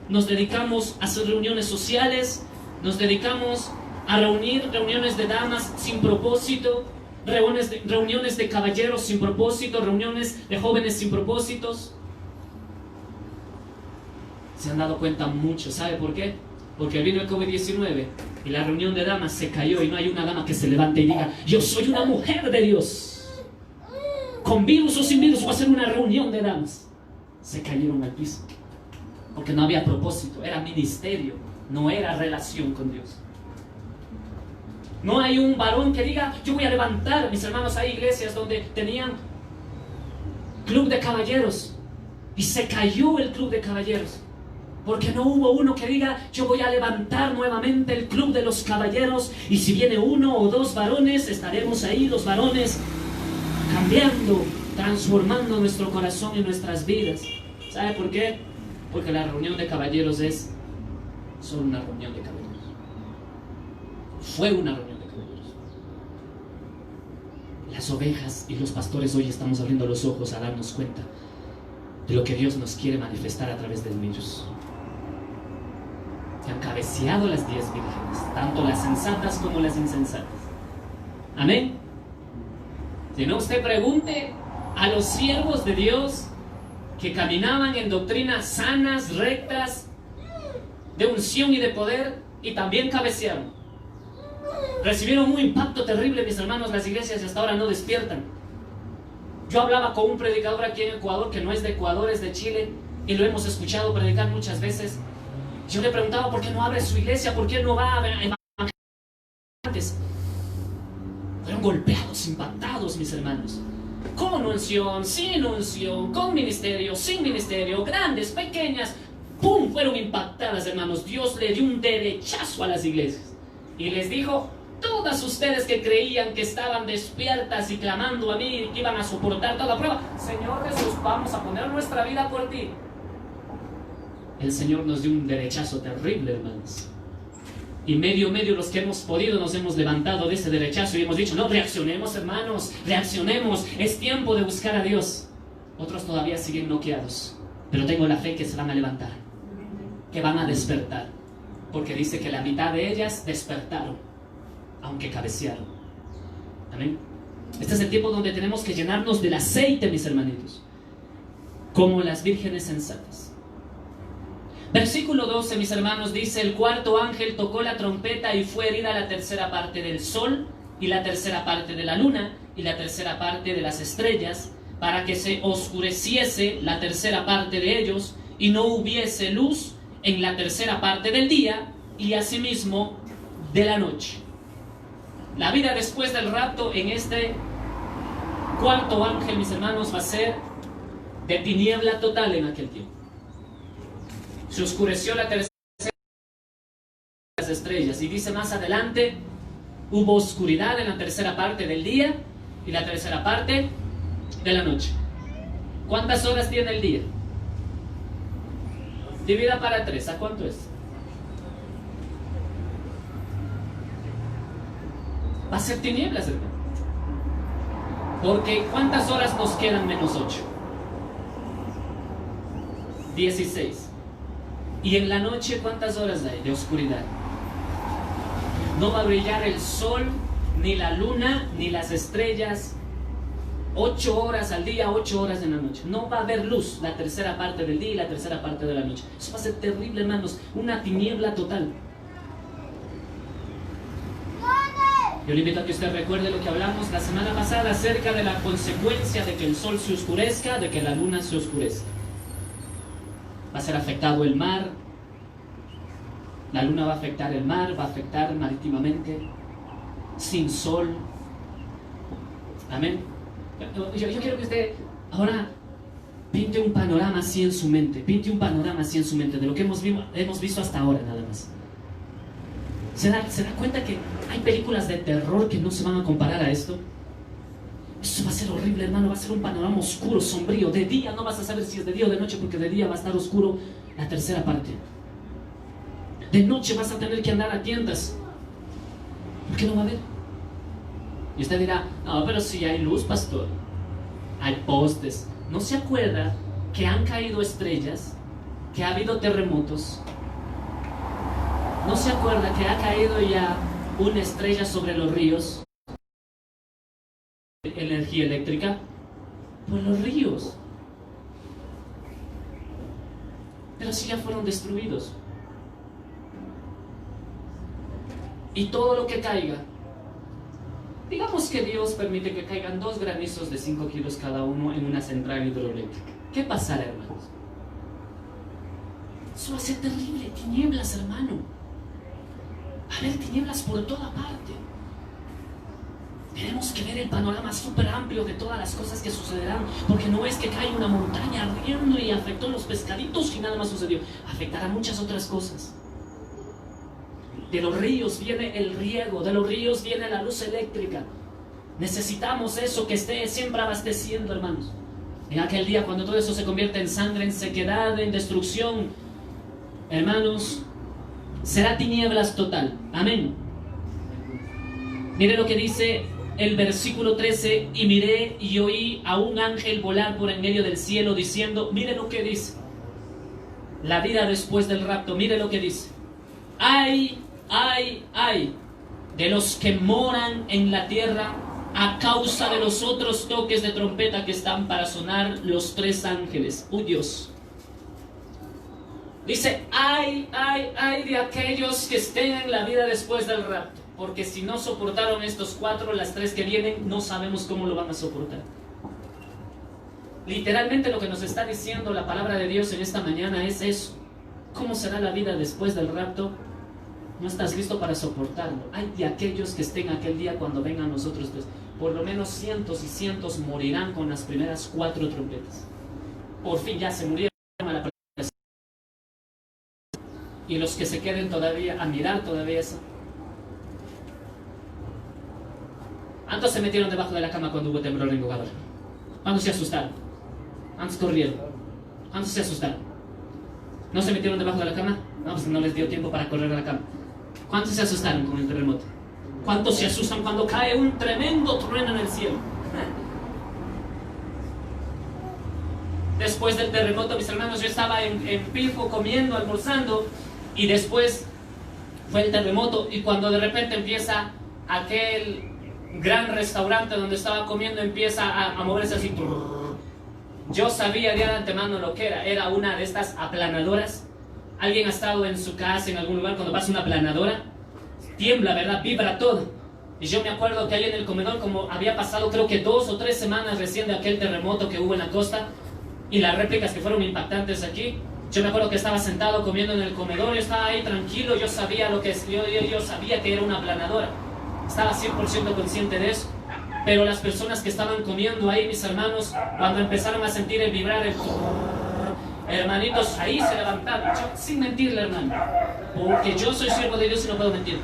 nos dedicamos a hacer reuniones sociales, nos dedicamos a reuniones de damas sin propósito, reuniones de caballeros sin propósito, reuniones de jóvenes sin propósitos. Se han dado cuenta mucho. ¿Sabe por qué? Porque vino el COVID-19 y la reunión de damas se cayó y no hay una dama que se levante y diga, yo soy una mujer de Dios. Con virus o sin virus voy a hacer una reunión de damas. Se cayeron al piso. Porque no había propósito, era ministerio, no era relación con Dios. No hay un varón que diga, yo voy a levantar. Mis hermanos, hay iglesias donde tenían club de caballeros y se cayó el club de caballeros. Porque no hubo uno que diga, yo voy a levantar nuevamente el club de los caballeros y si viene uno o dos varones, estaremos ahí los varones cambiando, transformando nuestro corazón y nuestras vidas. ¿Sabe por qué? Porque la reunión de caballeros es solo una reunión de caballeros. Fue una reunión de caballeros. Las ovejas y los pastores hoy estamos abriendo los ojos a darnos cuenta de lo que Dios nos quiere manifestar a través del virus. Que han cabeceado las 10 vírgenes, tanto las sensatas como las insensatas. Amén. Si no, usted pregunte a los siervos de Dios que caminaban en doctrinas sanas, rectas, de unción y de poder, y también cabecearon. Recibieron un impacto terrible, mis hermanos. Las iglesias hasta ahora no despiertan. Yo hablaba con un predicador aquí en Ecuador, que no es de Ecuador, es de Chile, y lo hemos escuchado predicar muchas veces. Yo le preguntaba por qué no abre su iglesia, por qué no va a evangelizar antes. Fueron golpeados, impactados, mis hermanos. Con unción, sin unción, con ministerio, sin ministerio, grandes, pequeñas, ¡pum! Fueron impactadas, hermanos. Dios le dio un derechazo a las iglesias y les dijo, todas ustedes que creían que estaban despiertas y clamando a mí, que iban a soportar toda prueba, Señor Jesús, vamos a poner nuestra vida por ti. El Señor nos dio un derechazo terrible, hermanos. Y medio los que hemos podido nos hemos levantado de ese derechazo y hemos dicho, no, reaccionemos, hermanos, reaccionemos, es tiempo de buscar a Dios. Otros todavía siguen noqueados, pero tengo la fe que se van a levantar, que van a despertar, porque dice que la mitad de ellas despertaron, aunque cabecearon. Amén. Este es el tiempo donde tenemos que llenarnos del aceite, mis hermanitos, como las vírgenes sensatas. Versículo 12, mis hermanos, dice, el cuarto ángel tocó la trompeta y fue herida la tercera parte del sol y la tercera parte de la luna, y la tercera parte de las estrellas, para que se oscureciese la tercera parte de ellos, y no hubiese luz en la tercera parte del día, y asimismo de la noche. La vida después del rapto en este cuarto ángel, mis hermanos, va a ser de tiniebla total en aquel tiempo. Se oscureció la tercera de las estrellas, y dice más adelante, hubo oscuridad en la tercera parte del día y la tercera parte de la noche. ¿Cuántas horas tiene el día? Divida para 3, ¿a cuánto es? Va a ser tinieblas, hermano. Porque ¿cuántas horas nos quedan menos 8? 16. Y en la noche, ¿cuántas horas hay de oscuridad? No va a brillar el sol, ni la luna, ni las estrellas. 8 horas al día, 8 horas en la noche. No va a haber luz la tercera parte del día y la tercera parte de la noche. Eso va a ser terrible, hermanos. Una tiniebla total. Yo le invito a que usted recuerde lo que hablamos la semana pasada acerca de la consecuencia de que el sol se oscurezca, de que la luna se oscurezca. Va a ser afectado el mar. La luna va a afectar el mar, va a afectar marítimamente, sin sol. Amén. Yo quiero que usted ahora pinte un panorama así en su mente. Pinte un panorama así en su mente de lo que hemos visto hasta ahora nada más. ¿Se da cuenta que hay películas de terror que no se van a comparar a esto? Eso va a ser horrible, hermano. Va a ser un panorama oscuro, sombrío. De día no vas a saber si es de día o de noche, porque de día va a estar oscuro la tercera parte. De noche vas a tener que andar a tientas, porque no va a haber. Y usted dirá, no, pero si hay luz, pastor. Hay postes. ¿No se acuerda que han caído estrellas? Que ha habido terremotos. ¿No se acuerda que ha caído ya una estrella sobre los ríos? Energía eléctrica por los ríos. Pero si ya fueron destruidos. Y todo lo que caiga, digamos que Dios permite que caigan 2 granizos de 5 kilos cada uno en una central hidroeléctrica. ¿Qué pasará, hermanos? Eso va a ser terrible. Tinieblas, hermano. Va a haber tinieblas por toda parte. Tenemos que ver el panorama súper amplio de todas las cosas que sucederán, porque no es que cae una montaña ardiendo y afectó los pescaditos y nada más sucedió. Afectará muchas otras cosas. De los ríos viene el riego, de los ríos viene la luz eléctrica. Necesitamos eso que esté siempre abasteciendo, hermanos. En aquel día, cuando todo eso se convierte en sangre, en sequedad, en destrucción, hermanos, será tinieblas total. Amén. Mire lo que dice el versículo 13: y miré y oí a un ángel volar por en medio del cielo diciendo, mire lo que dice, la vida después del rapto, mire lo que dice: ay, ay, ay de los que moran en la tierra a causa de los otros toques de trompeta que están para sonar los 3 ángeles. Dios. Dice, ay, ay, ay de aquellos que estén en la vida después del rapto. Porque si no soportaron estos 4, las 3 que vienen, no sabemos cómo lo van a soportar. Literalmente lo que nos está diciendo la palabra de Dios en esta mañana es eso. ¿Cómo será la vida después del rapto? No estás listo para soportarlo. Hay de aquellos que estén aquel día cuando vengan nosotros, pues, por lo menos cientos y cientos morirán con las primeras 4 trompetas. Por fin ya se murieron a la primera. Y los que se queden todavía a mirar todavía eso. ¿Cuántos se metieron debajo de la cama cuando hubo temblor en Guadalajara? ¿Cuántos se asustaron? ¿Cuántos corrieron? ¿Cuántos se asustaron? ¿No se metieron debajo de la cama? No, pues no les dio tiempo para correr a la cama. ¿Cuántos se asustaron con el terremoto? ¿Cuántos se asustan cuando cae un tremendo trueno en el cielo? Después del terremoto, mis hermanos, yo estaba en Pilco comiendo, almorzando, y después fue el terremoto, y cuando de repente empieza aquel gran restaurante donde estaba comiendo, empieza a moverse así. Yo sabía de antemano lo que era una de estas aplanadoras. ¿Alguien ha estado en su casa, en algún lugar, cuando pasa una aplanadora? Tiembla, ¿verdad? Vibra todo. Y yo me acuerdo que ahí en el comedor, como había pasado creo que 2 o 3 semanas recién de aquel terremoto que hubo en la costa, y las réplicas que fueron impactantes aquí, yo me acuerdo que estaba sentado comiendo en el comedor, yo estaba ahí tranquilo, yo sabía lo que es, yo sabía que era una aplanadora, estaba 100% consciente de eso. Pero las personas que estaban comiendo ahí, mis hermanos, cuando empezaron a sentir el vibrar, hermanitos, ahí se levantaron. Yo, sin mentirle, hermano, porque yo soy siervo de Dios y no puedo mentir.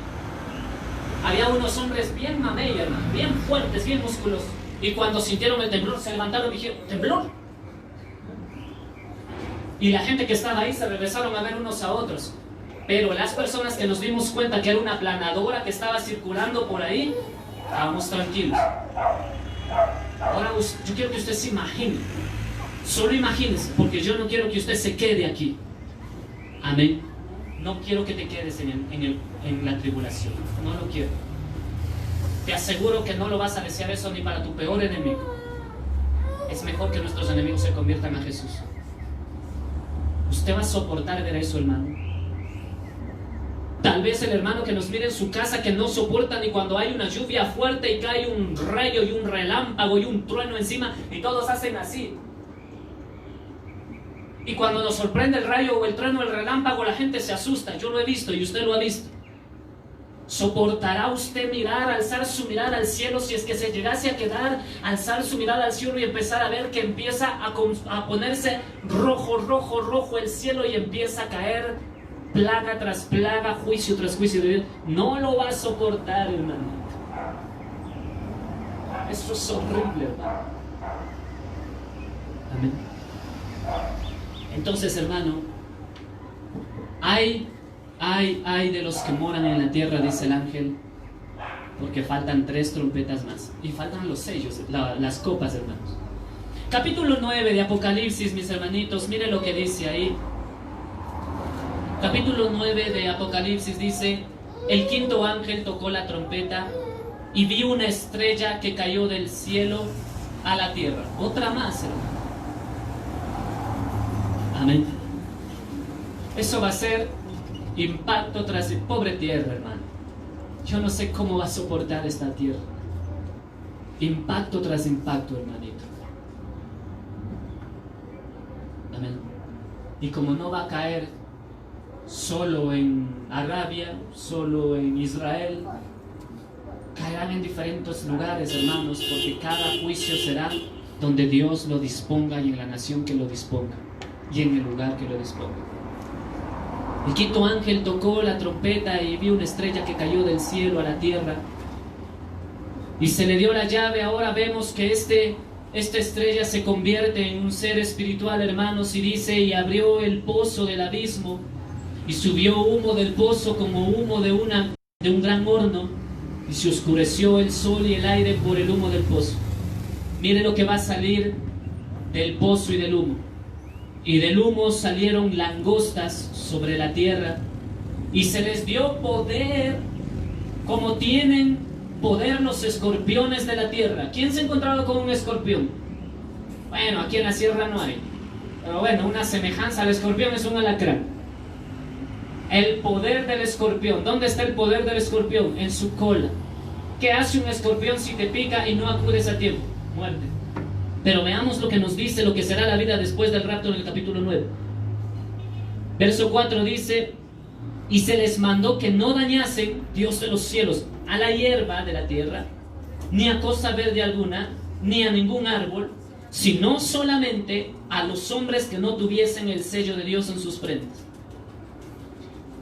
Había unos hombres bien mamey, hermano, bien fuertes, bien musculosos. Y cuando sintieron el temblor, se levantaron y dijeron, ¿temblor? Y la gente que estaba ahí se regresaron a ver unos a otros. Pero las personas que nos dimos cuenta que era una aplanadora que estaba circulando por ahí, estábamos tranquilos. Ahora yo quiero que usted se imagine. Solo imagínese, porque yo no quiero que usted se quede aquí. Amén. No quiero que te quedes en la tribulación. No lo quiero. Te aseguro que no lo vas a desear eso ni para tu peor enemigo. Es mejor que nuestros enemigos se conviertan a Jesús. ¿Usted va a soportar ver eso, hermano? Tal vez el hermano que nos mira en su casa, que no soporta ni cuando hay una lluvia fuerte y cae un rayo y un relámpago y un trueno encima y todos hacen así. Y cuando nos sorprende el rayo o el trueno o el relámpago, la gente se asusta. Yo lo he visto y usted lo ha visto. ¿Soportará usted alzar su mirada al cielo si es que se llegase a quedar, alzar su mirada al cielo y empezar a ver que empieza a ponerse rojo el cielo y empieza a caer plaga tras plaga, juicio tras juicio de Dios? No lo va a soportar, hermano. Eso es horrible, hermano. Amén. Entonces, hermano, ay de los que moran en la tierra, dice el ángel, porque faltan 3 trompetas más y faltan los sellos, las copas, hermanos. Capítulo 9 de Apocalipsis, mis hermanitos, mire lo que dice ahí. Capítulo 9 de Apocalipsis dice: el quinto ángel tocó la trompeta y vi una estrella que cayó del cielo a la tierra. Otra más, hermano. Amén. Eso va a ser impacto tras pobre tierra, hermano. Yo no sé cómo va a soportar esta tierra. Impacto tras impacto, hermanito. Amén. Y como no va a caer solo en Arabia, solo en Israel, caerán en diferentes lugares, hermanos, porque cada juicio será donde Dios lo disponga y en la nación que lo disponga y en el lugar que lo disponga. El quinto ángel tocó la trompeta y vi una estrella que cayó del cielo a la tierra y se le dio la llave. Ahora vemos que esta estrella se convierte en un ser espiritual, hermanos, y dice: y abrió el pozo del abismo y subió humo del pozo como humo de un gran horno, y se oscureció el sol y el aire por el humo del pozo. Mire lo que va a salir del pozo y del humo. Y del humo salieron langostas sobre la tierra, y se les dio poder como tienen poder los escorpiones de la tierra. ¿Quién se ha encontrado con un escorpión? Bueno, aquí en la sierra no hay, pero bueno, una semejanza al escorpión es un alacrán. El poder del escorpión. ¿Dónde está el poder del escorpión? En su cola. ¿Qué hace un escorpión si te pica y no acudes a tiempo? Muerte. Pero veamos lo que nos dice lo que será la vida después del rapto en el capítulo 9. Verso 4 dice: y se les mandó que no dañasen, Dios de los cielos, a la hierba de la tierra, ni a cosa verde alguna, ni a ningún árbol, sino solamente a los hombres que no tuviesen el sello de Dios en sus frentes.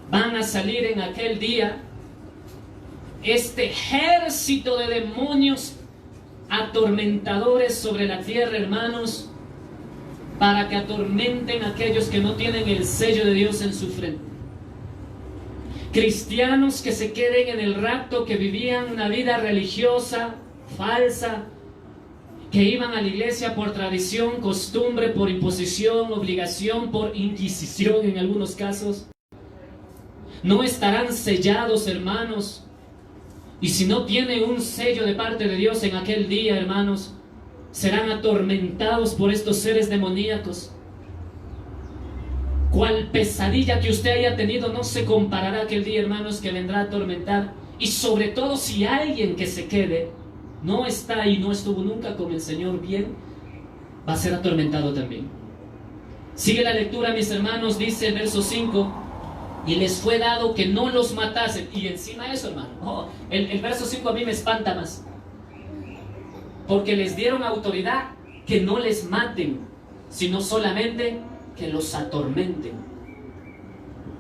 Van a salir en aquel día este ejército de demonios atormentadores sobre la tierra, hermanos, para que atormenten a aquellos que no tienen el sello de Dios en su frente. Cristianos que se queden en el rapto, que vivían una vida religiosa falsa, que iban a la iglesia por tradición, costumbre, por imposición, obligación, por inquisición en algunos casos, no estarán sellados, hermanos. Y si no tienen un sello de parte de Dios en aquel día, hermanos, serán atormentados por estos seres demoníacos. Cual pesadilla que usted haya tenido no se comparará aquel día, hermanos, que vendrá a atormentar Y sobre todo si alguien que se quede no está y no estuvo nunca con el Señor bien, va a ser atormentado también. Sigue la lectura, mis hermanos, dice el verso 5: y les fue dado que no los matasen. Y encima de eso, hermano, el verso 5 a mí me espanta más, porque les dieron autoridad que no les maten, sino solamente que los atormenten.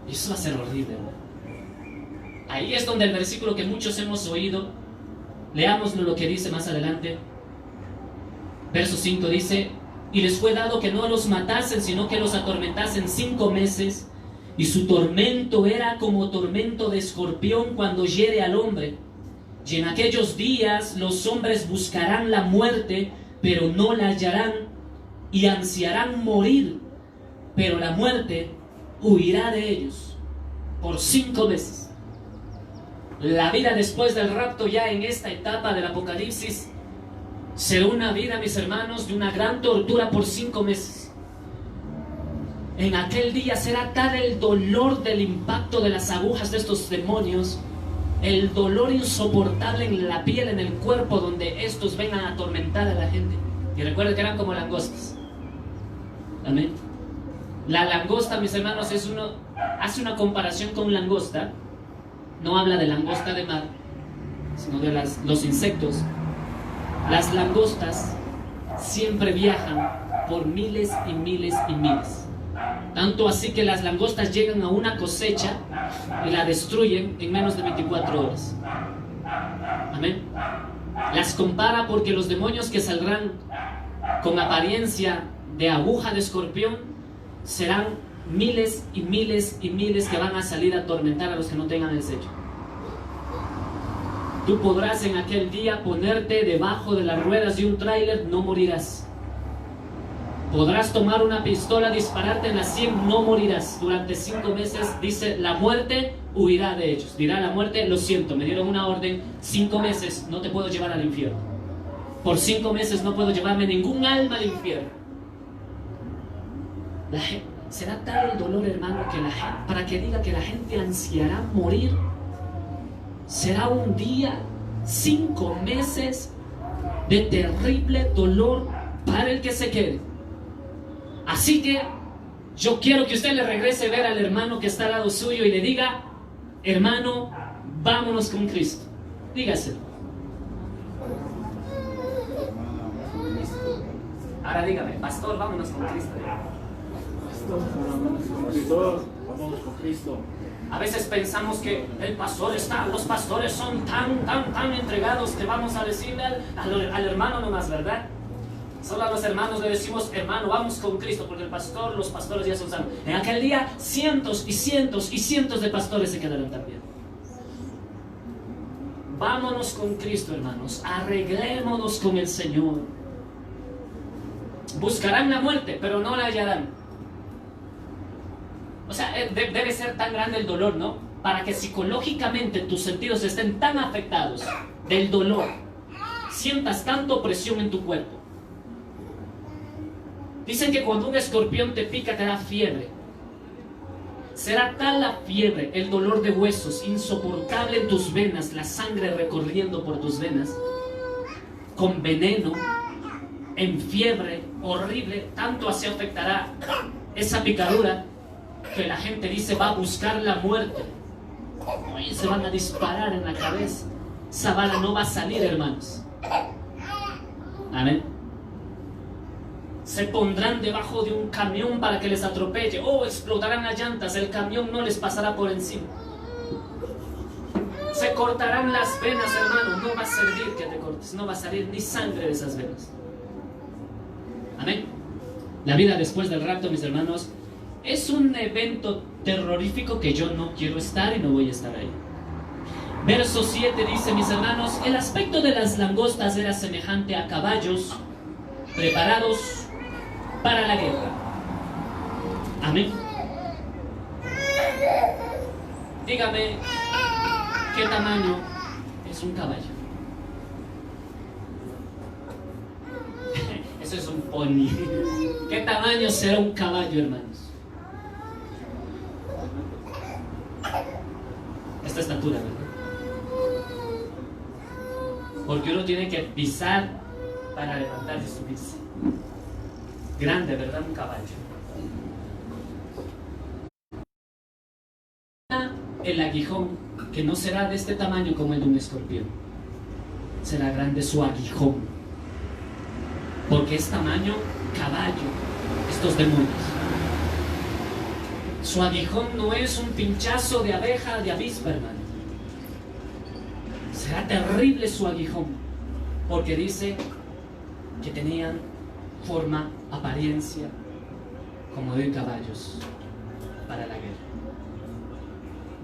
Y eso va a ser horrible, hermano. Ahí es donde el versículo que muchos hemos oído, leámoslo lo que dice más adelante. Verso 5 dice: y les fue dado que no los matasen, sino que los atormentasen 5 meses, y su tormento era como tormento de escorpión cuando hiere al hombre. Y en aquellos días los hombres buscarán la muerte, pero no la hallarán, y ansiarán morir, pero la muerte huirá de ellos. Por 5 meses. La vida después del rapto, ya en esta etapa del Apocalipsis, será una vida, mis hermanos, de una gran tortura por 5 meses. En aquel día será tal el dolor del impacto de las agujas de estos demonios, el dolor insoportable en la piel, en el cuerpo, donde estos vengan a atormentar a la gente. Y recuerden que eran como langostas. Amén. La langosta, mis hermanos, hace una comparación con langosta. No habla de langosta de mar, sino de los insectos. Las langostas siempre viajan por miles y miles y miles. Tanto así que las langostas llegan a una cosecha y la destruyen en menos de 24 horas. Amén. Las compara porque los demonios que saldrán con apariencia de aguja de escorpión serán miles y miles y miles que van a salir a atormentar a los que no tengan el sello. Tú podrás en aquel día ponerte debajo de las ruedas de un tráiler, no morirás. Podrás tomar una pistola, dispararte en la sien, no morirás. Durante 5 meses, dice, la muerte huirá de ellos. Dirá la muerte: lo siento, me dieron una orden, 5 meses no te puedo llevar al infierno. Por 5 meses no puedo llevarme ningún alma al infierno. Será tal el dolor, hermano, que la gente, para que diga que la gente ansiará morir. Será un día, 5 meses de terrible dolor para el que se quede. Así que yo quiero que usted le regrese a ver al hermano que está al lado suyo y le diga: hermano, vámonos con Cristo. Dígaselo. Ahora dígame: pastor, vámonos con Cristo. Pastor, vámonos con Cristo. A veces pensamos que los pastores son tan entregados que vamos a decirle al hermano nomás, ¿verdad? Solo a los hermanos le decimos: hermano, vamos con Cristo, porque los pastores ya son santos. En aquel día cientos y cientos y cientos de pastores se quedarán también. Vámonos con Cristo, hermanos. Arreglémonos con el Señor. Buscarán la muerte, pero no la hallarán. O sea, debe ser tan grande el dolor, ¿no? Para que psicológicamente tus sentidos estén tan afectados del dolor, sientas tanta opresión en tu cuerpo. Dicen que cuando un escorpión te pica te da fiebre. Será tal la fiebre, el dolor de huesos, insoportable en tus venas, la sangre recorriendo por tus venas, con veneno, en fiebre, horrible. Tanto así afectará esa picadura que la gente dice va a buscar la muerte. Hoy se van a disparar en la cabeza. Esa bala no va a salir, hermanos. Amén. Se pondrán debajo de un camión para que les atropelle. Explotarán las llantas. El camión no les pasará por encima. Se cortarán las venas, hermano. No va a servir que te cortes. No va a salir ni sangre de esas venas. Amén. La vida después del rapto, mis hermanos, es un evento terrorífico que yo no quiero estar y no voy a estar ahí. Verso 7 dice, mis hermanos: el aspecto de las langostas era semejante a caballos preparados para la guerra. Amén. Dígame, ¿qué tamaño es un caballo? Eso es un pony. ¿Qué tamaño será un caballo, hermanos? Esta estatura, ¿verdad? porque uno tiene que pisar para levantarse y subirse. Grande, ¿verdad? Un caballo. El aguijón, que no será de este tamaño como el de un escorpión, será grande su aguijón, porque es tamaño caballo, estos demonios. Su aguijón no es un pinchazo de abeja, de avispa, hermano. Será terrible su aguijón, porque dice que tenían forma, apariencia como de caballos para la guerra.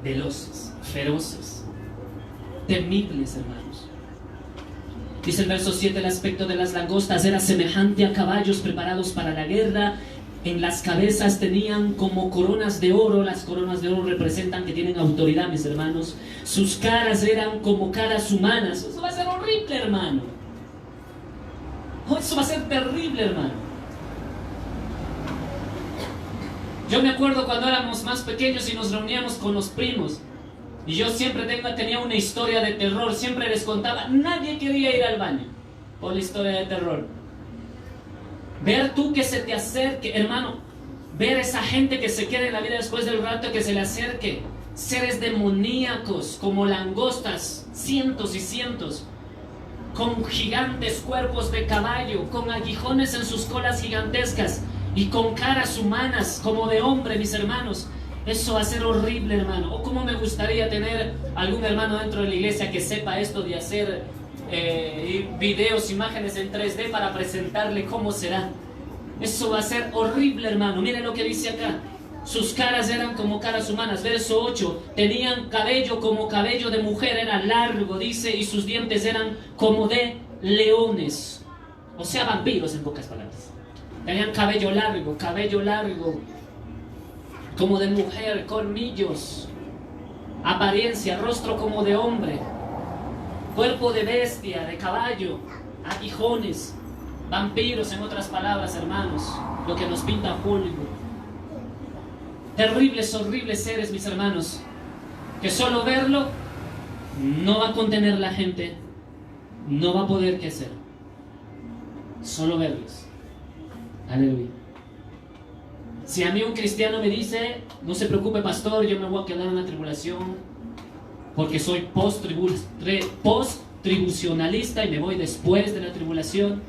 Veloces, feroces, temibles, hermanos. Dice el verso 7, el aspecto de las langostas era semejante a caballos preparados para la guerra. En las cabezas tenían como coronas de oro. Las coronas de oro representan que tienen autoridad, mis hermanos. Sus caras eran como caras humanas. Eso va a ser horrible, hermano. Eso va a ser terrible, hermano. Yo me acuerdo cuando éramos más pequeños y nos reuníamos con los primos. Y yo siempre tenía una historia de terror. Siempre les contaba. Nadie quería ir al baño por la historia de terror. Ver tú que se te acerque, hermano. Ver esa gente que se queda en la vida después del rato, que se le acerque. Seres demoníacos como langostas, cientos y cientos. Con gigantes cuerpos de caballo, con aguijones en sus colas gigantescas. Y con caras humanas como de hombre, mis hermanos. Eso va a ser horrible, hermano. O como me gustaría tener algún hermano dentro de la iglesia que sepa esto de hacer videos, imágenes en 3D para presentarle cómo será. Eso va a ser horrible, hermano. Miren lo que dice acá. Sus caras eran como caras humanas. Verso 8. Tenían cabello como cabello de mujer. Era largo, dice. Y sus dientes eran como de leones. O sea, vampiros en pocas palabras. Tenían cabello largo, como de mujer, colmillos, apariencia, rostro como de hombre, cuerpo de bestia, de caballo, aguijones, vampiros, en otras palabras, hermanos, lo que nos pinta Hollywood. Terribles, horribles seres, mis hermanos, que solo verlo no va a contener la gente, no va a poder qué hacer, solo verlos. Aleluya. Si a mí un cristiano me dice, no se preocupe, pastor, yo me voy a quedar en la tribulación porque soy post-tribucionalista y me voy después de la tribulación,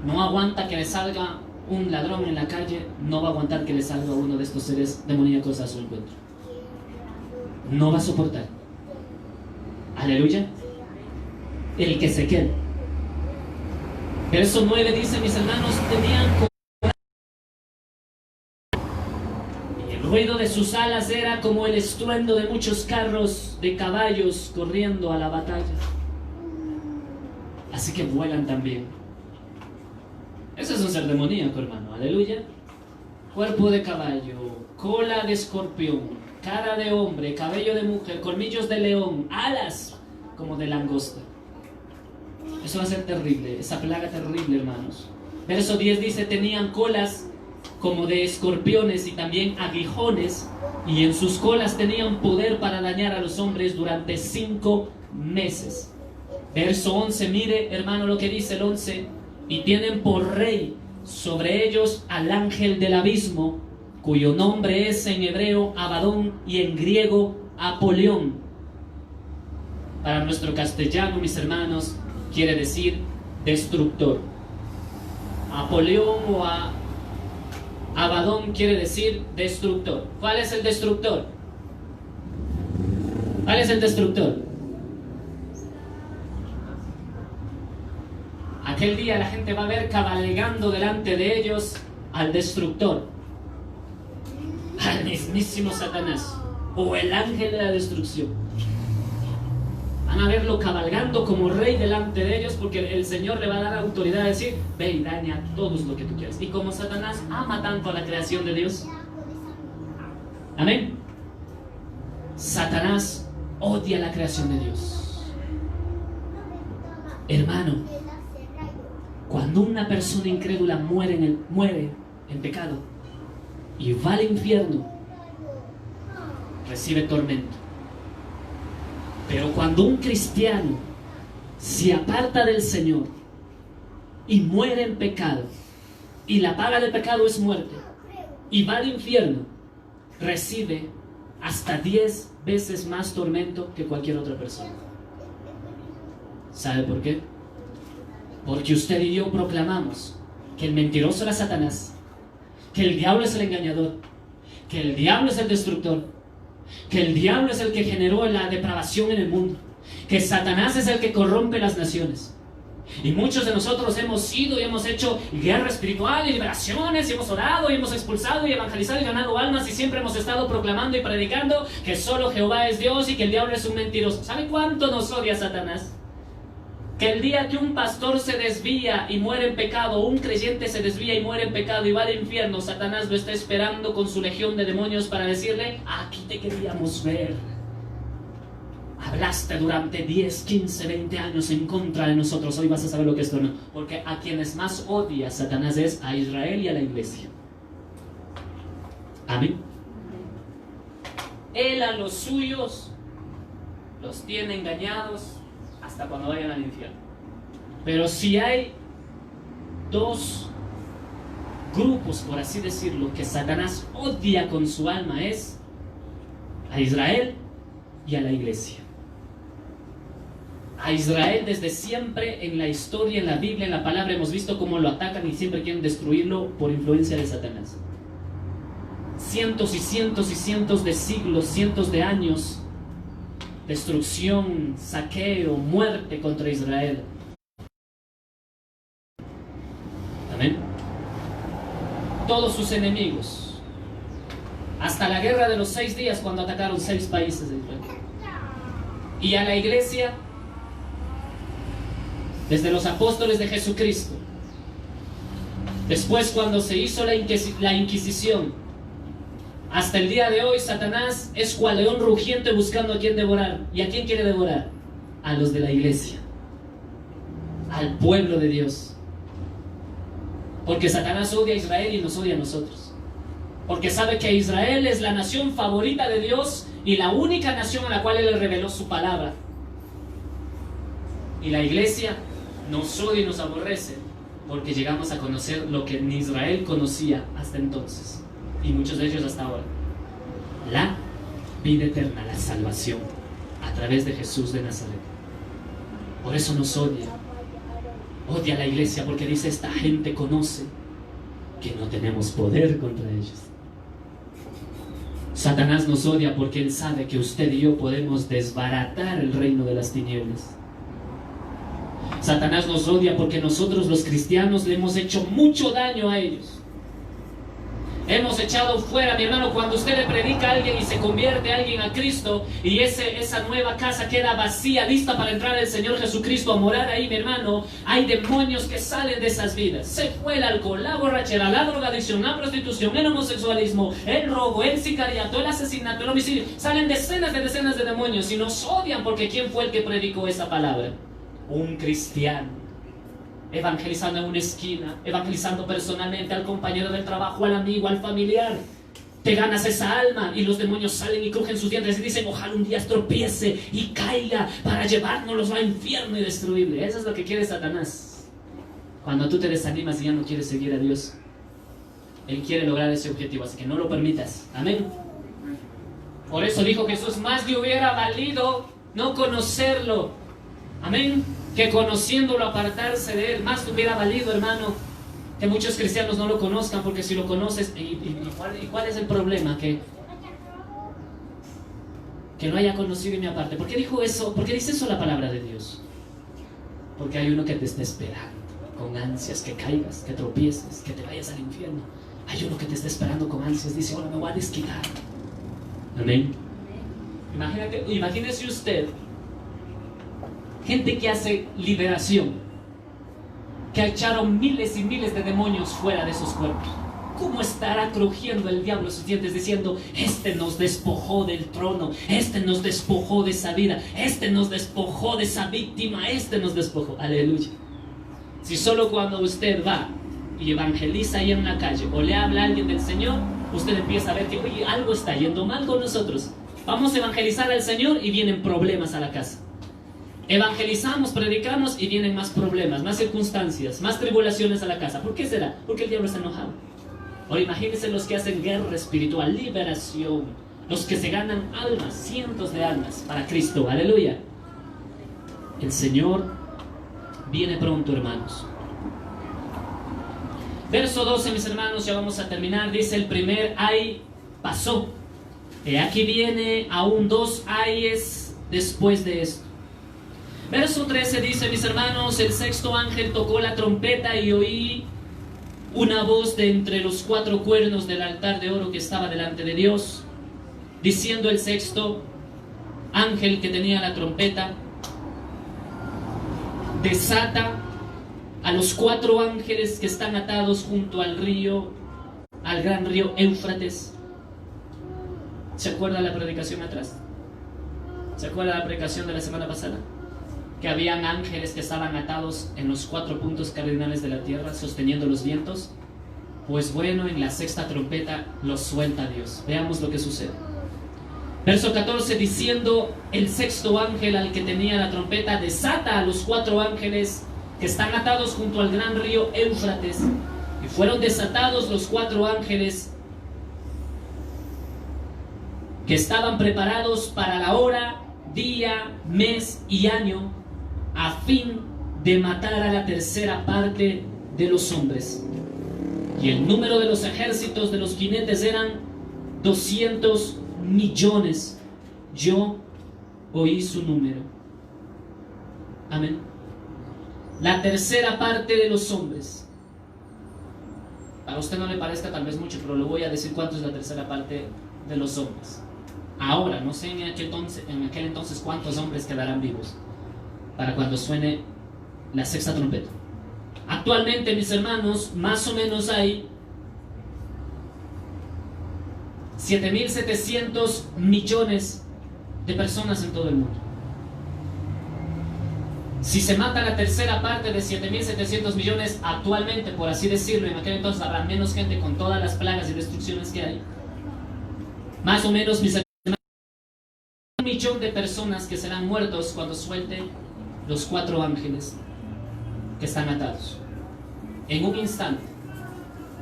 no aguanta que le salga un ladrón en la calle, no va a aguantar que le salga uno de estos seres demoníacos a su encuentro. No va a soportar. Aleluya. El que se quede. Verso 9 dice, mis hermanos, tenían y el ruido de sus alas era como el estruendo de muchos carros de caballos corriendo a la batalla. Así que vuelan también. Eso es un ser demoníaco, hermano. Aleluya. Cuerpo de caballo, cola de escorpión, cara de hombre, cabello de mujer, colmillos de león, alas como de langosta. Eso va a ser terrible, esa plaga terrible, hermanos. Verso 10 dice, tenían colas como de escorpiones y también aguijones, y en sus colas tenían poder para dañar a los hombres durante 5 meses. Verso 11, mire, hermano, lo que dice el 11, y tienen por rey sobre ellos al ángel del abismo, cuyo nombre es en hebreo Abadón y en griego Apolión. Para nuestro castellano, mis hermanos, quiere decir destructor. Apolión o Abadón quiere decir destructor. ¿Cuál es el destructor? ¿Cuál es el destructor? Aquel día la gente va a ver cabalgando delante de ellos al destructor, al mismísimo Satanás, o el ángel de la destrucción. Van a verlo cabalgando como rey delante de ellos, porque el Señor le va a dar autoridad a decir, ve y daña a todos lo que tú quieras. Y como Satanás ama tanto a la creación de Dios, amén, Satanás odia la creación de Dios. Hermano, cuando una persona incrédula muere en pecado y va al infierno, recibe tormento. Pero cuando un cristiano se aparta del Señor y muere en pecado, y la paga del pecado es muerte, y va al infierno, recibe hasta 10 veces más tormento que cualquier otra persona. ¿Sabe por qué? Porque usted y yo proclamamos que el mentiroso era Satanás, que el diablo es el engañador, que el diablo es el destructor, que el diablo es el que generó la depravación en el mundo, que Satanás es el que corrompe las naciones. Y muchos de nosotros hemos ido y hemos hecho guerra espiritual y liberaciones, y hemos orado y hemos expulsado y evangelizado y ganado almas, y siempre hemos estado proclamando y predicando que solo Jehová es Dios y que el diablo es un mentiroso. ¿Sabe cuánto nos odia Satanás? Que el día que un pastor se desvía y muere en pecado, o un creyente se desvía y muere en pecado y va al infierno, Satanás lo está esperando con su legión de demonios para decirle: aquí te queríamos ver. Hablaste durante 10, 15, 20 años en contra de nosotros, hoy vas a saber lo que es esto, ¿no? Porque a quienes más odia Satanás es a Israel y a la iglesia. Amén. Él a los suyos los tiene engañados hasta cuando vayan al infierno. Pero si hay dos grupos, por así decirlo, que Satanás odia con su alma, es a Israel y a la iglesia. A Israel desde siempre en la historia, en la Biblia, en la palabra, hemos visto cómo lo atacan y siempre quieren destruirlo por influencia de Satanás. Cientos y cientos y cientos de siglos, cientos de años, destrucción, saqueo, muerte contra Israel. Amén. Todos sus enemigos, hasta la guerra de los 6 días, cuando atacaron 6 países de Israel. Y a la iglesia, desde los apóstoles de Jesucristo. Después, cuando se hizo la Inquisición, hasta el día de hoy, Satanás es cual león rugiente buscando a quien devorar. ¿Y a quién quiere devorar? A los de la iglesia, al pueblo de Dios. Porque Satanás odia a Israel y nos odia a nosotros. Porque sabe que Israel es la nación favorita de Dios y la única nación a la cual Él le reveló su palabra. Y la iglesia nos odia y nos aborrece porque llegamos a conocer lo que ni Israel conocía hasta entonces, y muchos de ellos hasta ahora: la vida eterna, la salvación a través de Jesús de Nazaret. Por eso nos odia a la iglesia, porque dice: esta gente conoce que no tenemos poder contra ellos. Satanás nos odia porque él sabe que usted y yo podemos desbaratar el reino de las tinieblas. Satanás nos odia porque nosotros los cristianos le hemos hecho mucho daño a ellos. Hemos echado fuera, mi hermano, cuando usted le predica a alguien y se convierte a alguien a Cristo, y esa nueva casa queda vacía, lista para entrar el Señor Jesucristo a morar ahí, mi hermano, hay demonios que salen de esas vidas. Se fue el alcohol, la borrachera, la drogadicción, la prostitución, el homosexualismo, el robo, el sicariato, el asesinato, el homicidio. Salen decenas de demonios y nos odian porque ¿quién fue el que predicó esa palabra? Un cristiano, evangelizando en una esquina, evangelizando personalmente al compañero del trabajo, al amigo, al familiar. Te ganas esa alma y los demonios salen y crujen sus dientes y dicen: ojalá un día tropiece y caiga para llevárnoslos al infierno y destruirle. Eso es lo que quiere Satanás. Cuando tú te desanimas y ya no quieres seguir a Dios, Él quiere lograr ese objetivo, así que no lo permitas. Amén. Por eso dijo Jesús: más le hubiera valido no conocerlo, amén, que conociéndolo apartarse de Él. Más te hubiera valido, hermano, que muchos cristianos no lo conozcan, porque si lo conoces, ¿y cuál es el problema? Que no haya conocido y me aparte. ¿Por qué dijo eso? ¿Por qué dice eso la palabra de Dios? Porque hay uno que te está esperando con ansias que caigas, que tropieces, que te vayas al infierno. Hay uno que te está esperando con ansias, dice: ahora me voy a desquitar. Amén. Imagínese usted gente que hace liberación, que echaron miles y miles de demonios fuera de esos cuerpos. ¿Cómo estará crujiendo el diablo sus dientes diciendo: este nos despojó del trono, este nos despojó de esa vida, este nos despojó de esa víctima, este nos despojó? Aleluya. Si solo cuando usted va y evangeliza ahí en la calle o le habla a alguien del Señor, usted empieza a ver que, oye, algo está yendo mal con nosotros. Vamos a evangelizar al Señor y vienen problemas a la casa. Evangelizamos, predicamos y vienen más problemas, más circunstancias, más tribulaciones a la casa. ¿Por qué será? Porque el diablo está enojado. Ahora imagínense los que hacen guerra espiritual, liberación, los que se ganan almas, cientos de almas para Cristo. Aleluya. El Señor viene pronto, hermanos. Verso 12, mis hermanos, ya vamos a terminar. Dice: el primer ay pasó. Aquí viene aún 2 ayes después de esto. Verso 13 dice, mis hermanos: el sexto ángel tocó la trompeta y oí una voz de entre los 4 cuernos del altar de oro que estaba delante de Dios, diciendo el sexto ángel que tenía la trompeta: desata a los 4 ángeles que están atados junto al río, al gran río Éufrates. ¿Se acuerda la predicación atrás? ¿Se acuerda la predicación de la semana pasada? Que habían ángeles que estaban atados en los 4 puntos cardinales de la tierra, sosteniendo los vientos. Pues bueno, en la sexta trompeta los suelta Dios. Veamos lo que sucede. Verso 14, diciendo el sexto ángel al que tenía la trompeta: desata a los 4 ángeles que están atados junto al gran río Éufrates. Y fueron desatados los 4 ángeles que estaban preparados para la hora, día, mes y año, a fin de matar a la tercera parte de los hombres. Y el número de los ejércitos de los jinetes eran 200 millones. Yo oí su número. Amén. La tercera parte de los hombres. Para usted no le parezca tal vez mucho, pero le voy a decir cuánto es la tercera parte de los hombres. Ahora, no sé en aquel entonces cuántos hombres quedarán vivos para cuando suene la sexta trompeta. Actualmente, mis hermanos, más o menos hay 7.700 millones de personas en todo el mundo. Si se mata la tercera parte de 7.700 millones actualmente, por así decirlo, en aquel entonces habrá menos gente con todas las plagas y destrucciones que hay. Más o menos, mis hermanos, 1 millón de personas que serán muertos cuando suelte los 4 ángeles que están atados. En un instante,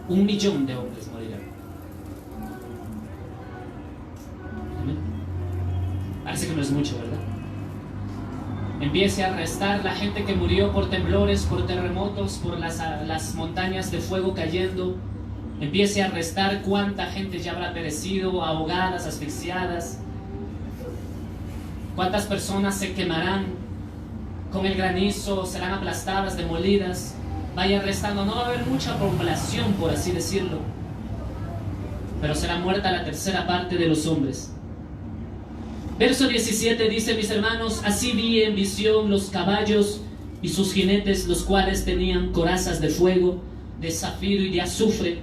1 millón de hombres morirán. ¿Amén? Parece que no es mucho, ¿verdad? Empiece a restar la gente que murió por temblores, por terremotos, por las montañas de fuego cayendo. Empiece a restar cuánta gente ya habrá perecido, ahogadas, asfixiadas. Cuántas personas se quemarán con el granizo, serán aplastadas, demolidas. Vaya restando, no va a haber mucha población, por así decirlo, pero será muerta la tercera parte de los hombres. Verso 17 dice, mis hermanos: así vi en visión los caballos y sus jinetes, los cuales tenían corazas de fuego, de zafiro y de azufre,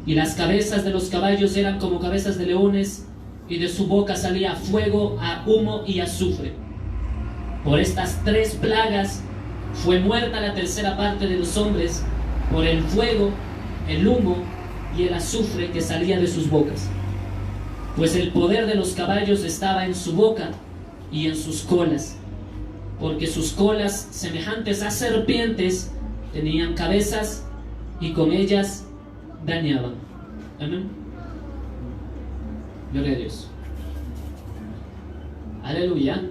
y las cabezas de los caballos eran como cabezas de leones, y de su boca salía fuego, humo y azufre. Por estas 3 plagas fue muerta la tercera parte de los hombres, por el fuego, el humo y el azufre que salía de sus bocas. Pues el poder de los caballos estaba en su boca y en sus colas, porque sus colas, semejantes a serpientes, tenían cabezas y con ellas dañaban. Amén. Gloria a Dios. Aleluya.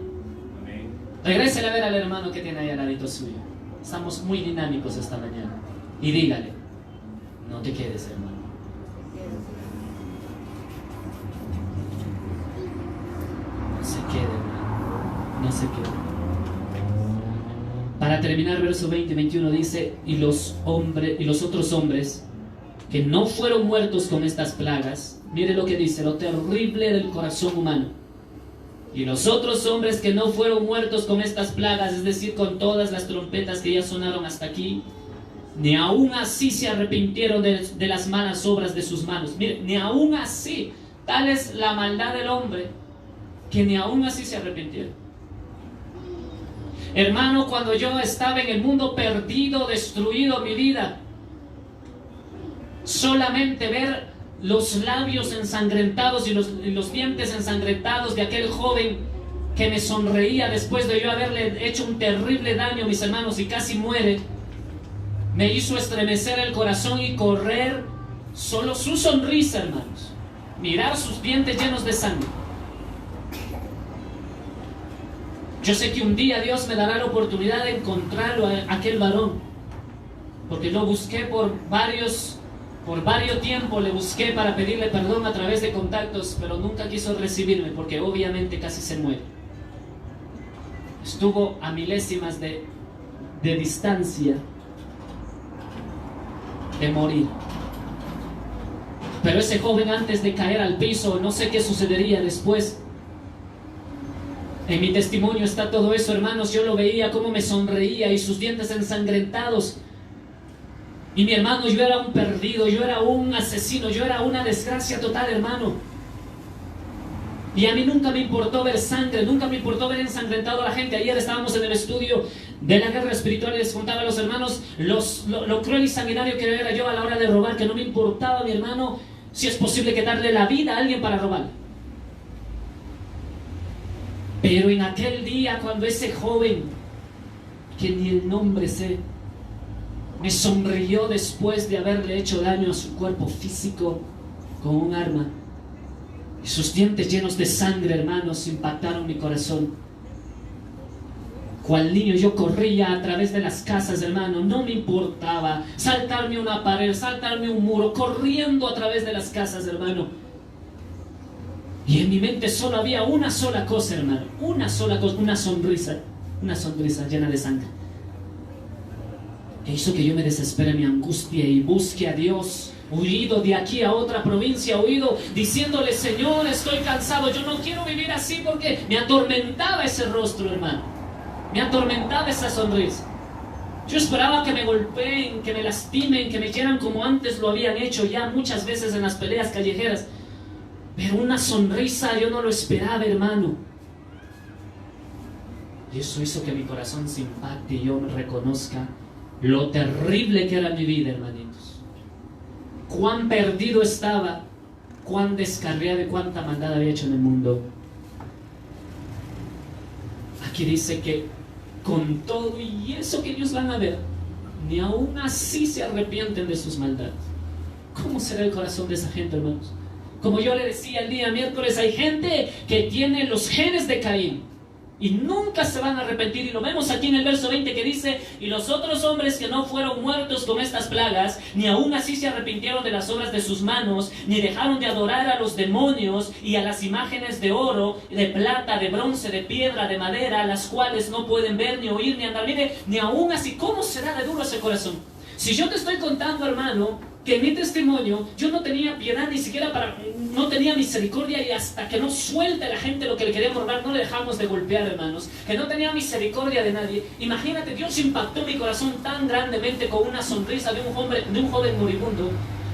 Regrésele a ver al hermano que tiene ahí al ladito suyo. Estamos muy dinámicos esta mañana. Y dígale: no te quedes, hermano. No se quede, hermano. No se quede. Para terminar, verso 20 y 21 dice: y los otros hombres que no fueron muertos con estas plagas, mire lo que dice, lo terrible del corazón humano. Y los otros hombres que no fueron muertos con estas plagas, es decir, con todas las trompetas que ya sonaron hasta aquí, ni aún así se arrepintieron de las malas obras de sus manos. Mire, ni aún así, tal es la maldad del hombre, que ni aún así se arrepintieron. Hermano, cuando yo estaba en el mundo perdido, destruido mi vida, solamente ver los labios ensangrentados y los dientes ensangrentados de aquel joven que me sonreía después de yo haberle hecho un terrible daño, mis hermanos, y casi muere, me hizo estremecer el corazón y correr solo su sonrisa, hermanos, mirar sus dientes llenos de sangre. Yo sé que un día Dios me dará la oportunidad de encontrarlo a aquel varón, porque lo busqué por varios tiempo, le busqué para pedirle perdón a través de contactos, pero nunca quiso recibirme, porque obviamente casi se muere. Estuvo a milésimas de distancia de morir. Pero ese joven, antes de caer al piso, no sé qué sucedería después. En mi testimonio está todo eso, hermanos. Yo lo veía cómo me sonreía y sus dientes ensangrentados. Y mi hermano, yo era un perdido, yo era un asesino, yo era una desgracia total, hermano. Y a mí nunca me importó ver sangre, nunca me importó ver ensangrentado a la gente. Ayer estábamos en el estudio de la guerra espiritual y les contaba a los hermanos lo cruel y sanguinario que era yo a la hora de robar, que no me importaba, mi hermano, si es posible que darle la vida a alguien para robar. Pero en aquel día, cuando ese joven, que ni el nombre sé, me sonrió después de haberle hecho daño a su cuerpo físico con un arma, y sus dientes llenos de sangre, hermanos, impactaron mi corazón. Cual niño yo corría a través de las casas, hermano, no me importaba saltarme una pared, saltarme un muro, corriendo a través de las casas, hermano. Y en mi mente solo había una sola cosa, hermano, una sola cosa, una sonrisa llena de sangre, que hizo que yo me desespere, mi angustia, y busque a Dios, huido de aquí a otra provincia, huido diciéndole: Señor, estoy cansado, yo no quiero vivir así, porque me atormentaba ese rostro, hermano, me atormentaba esa sonrisa. Yo esperaba que me golpeen, que me lastimen, que me hieran como antes lo habían hecho ya muchas veces en las peleas callejeras, pero una sonrisa yo no lo esperaba, hermano. Y eso hizo que mi corazón se impacte y yo me reconozca lo terrible que era mi vida, hermanitos. Cuán perdido estaba, cuán descarriado y cuánta maldad había hecho en el mundo. Aquí dice que con todo y eso que ellos van a ver, ni aún así se arrepienten de sus maldades. ¿Cómo será el corazón de esa gente, hermanos? Como yo le decía el día miércoles, hay gente que tiene los genes de Caín y nunca se van a arrepentir, y lo vemos aquí en el verso 20 que dice: y los otros hombres que no fueron muertos con estas plagas, ni aún así se arrepintieron de las obras de sus manos, ni dejaron de adorar a los demonios y a las imágenes de oro, de plata, de bronce, de piedra, de madera, las cuales no pueden ver, ni oír, ni andar. Mire, ni aún así, ¿cómo será de duro ese corazón? Si yo te estoy contando, hermano, que en mi testimonio yo no tenía piedad ni siquiera no tenía misericordia, y hasta que no suelte la gente lo que le queríamos robar, no le dejamos de golpear, hermanos, que no tenía misericordia de nadie. Imagínate, Dios impactó mi corazón tan grandemente con una sonrisa de un joven moribundo.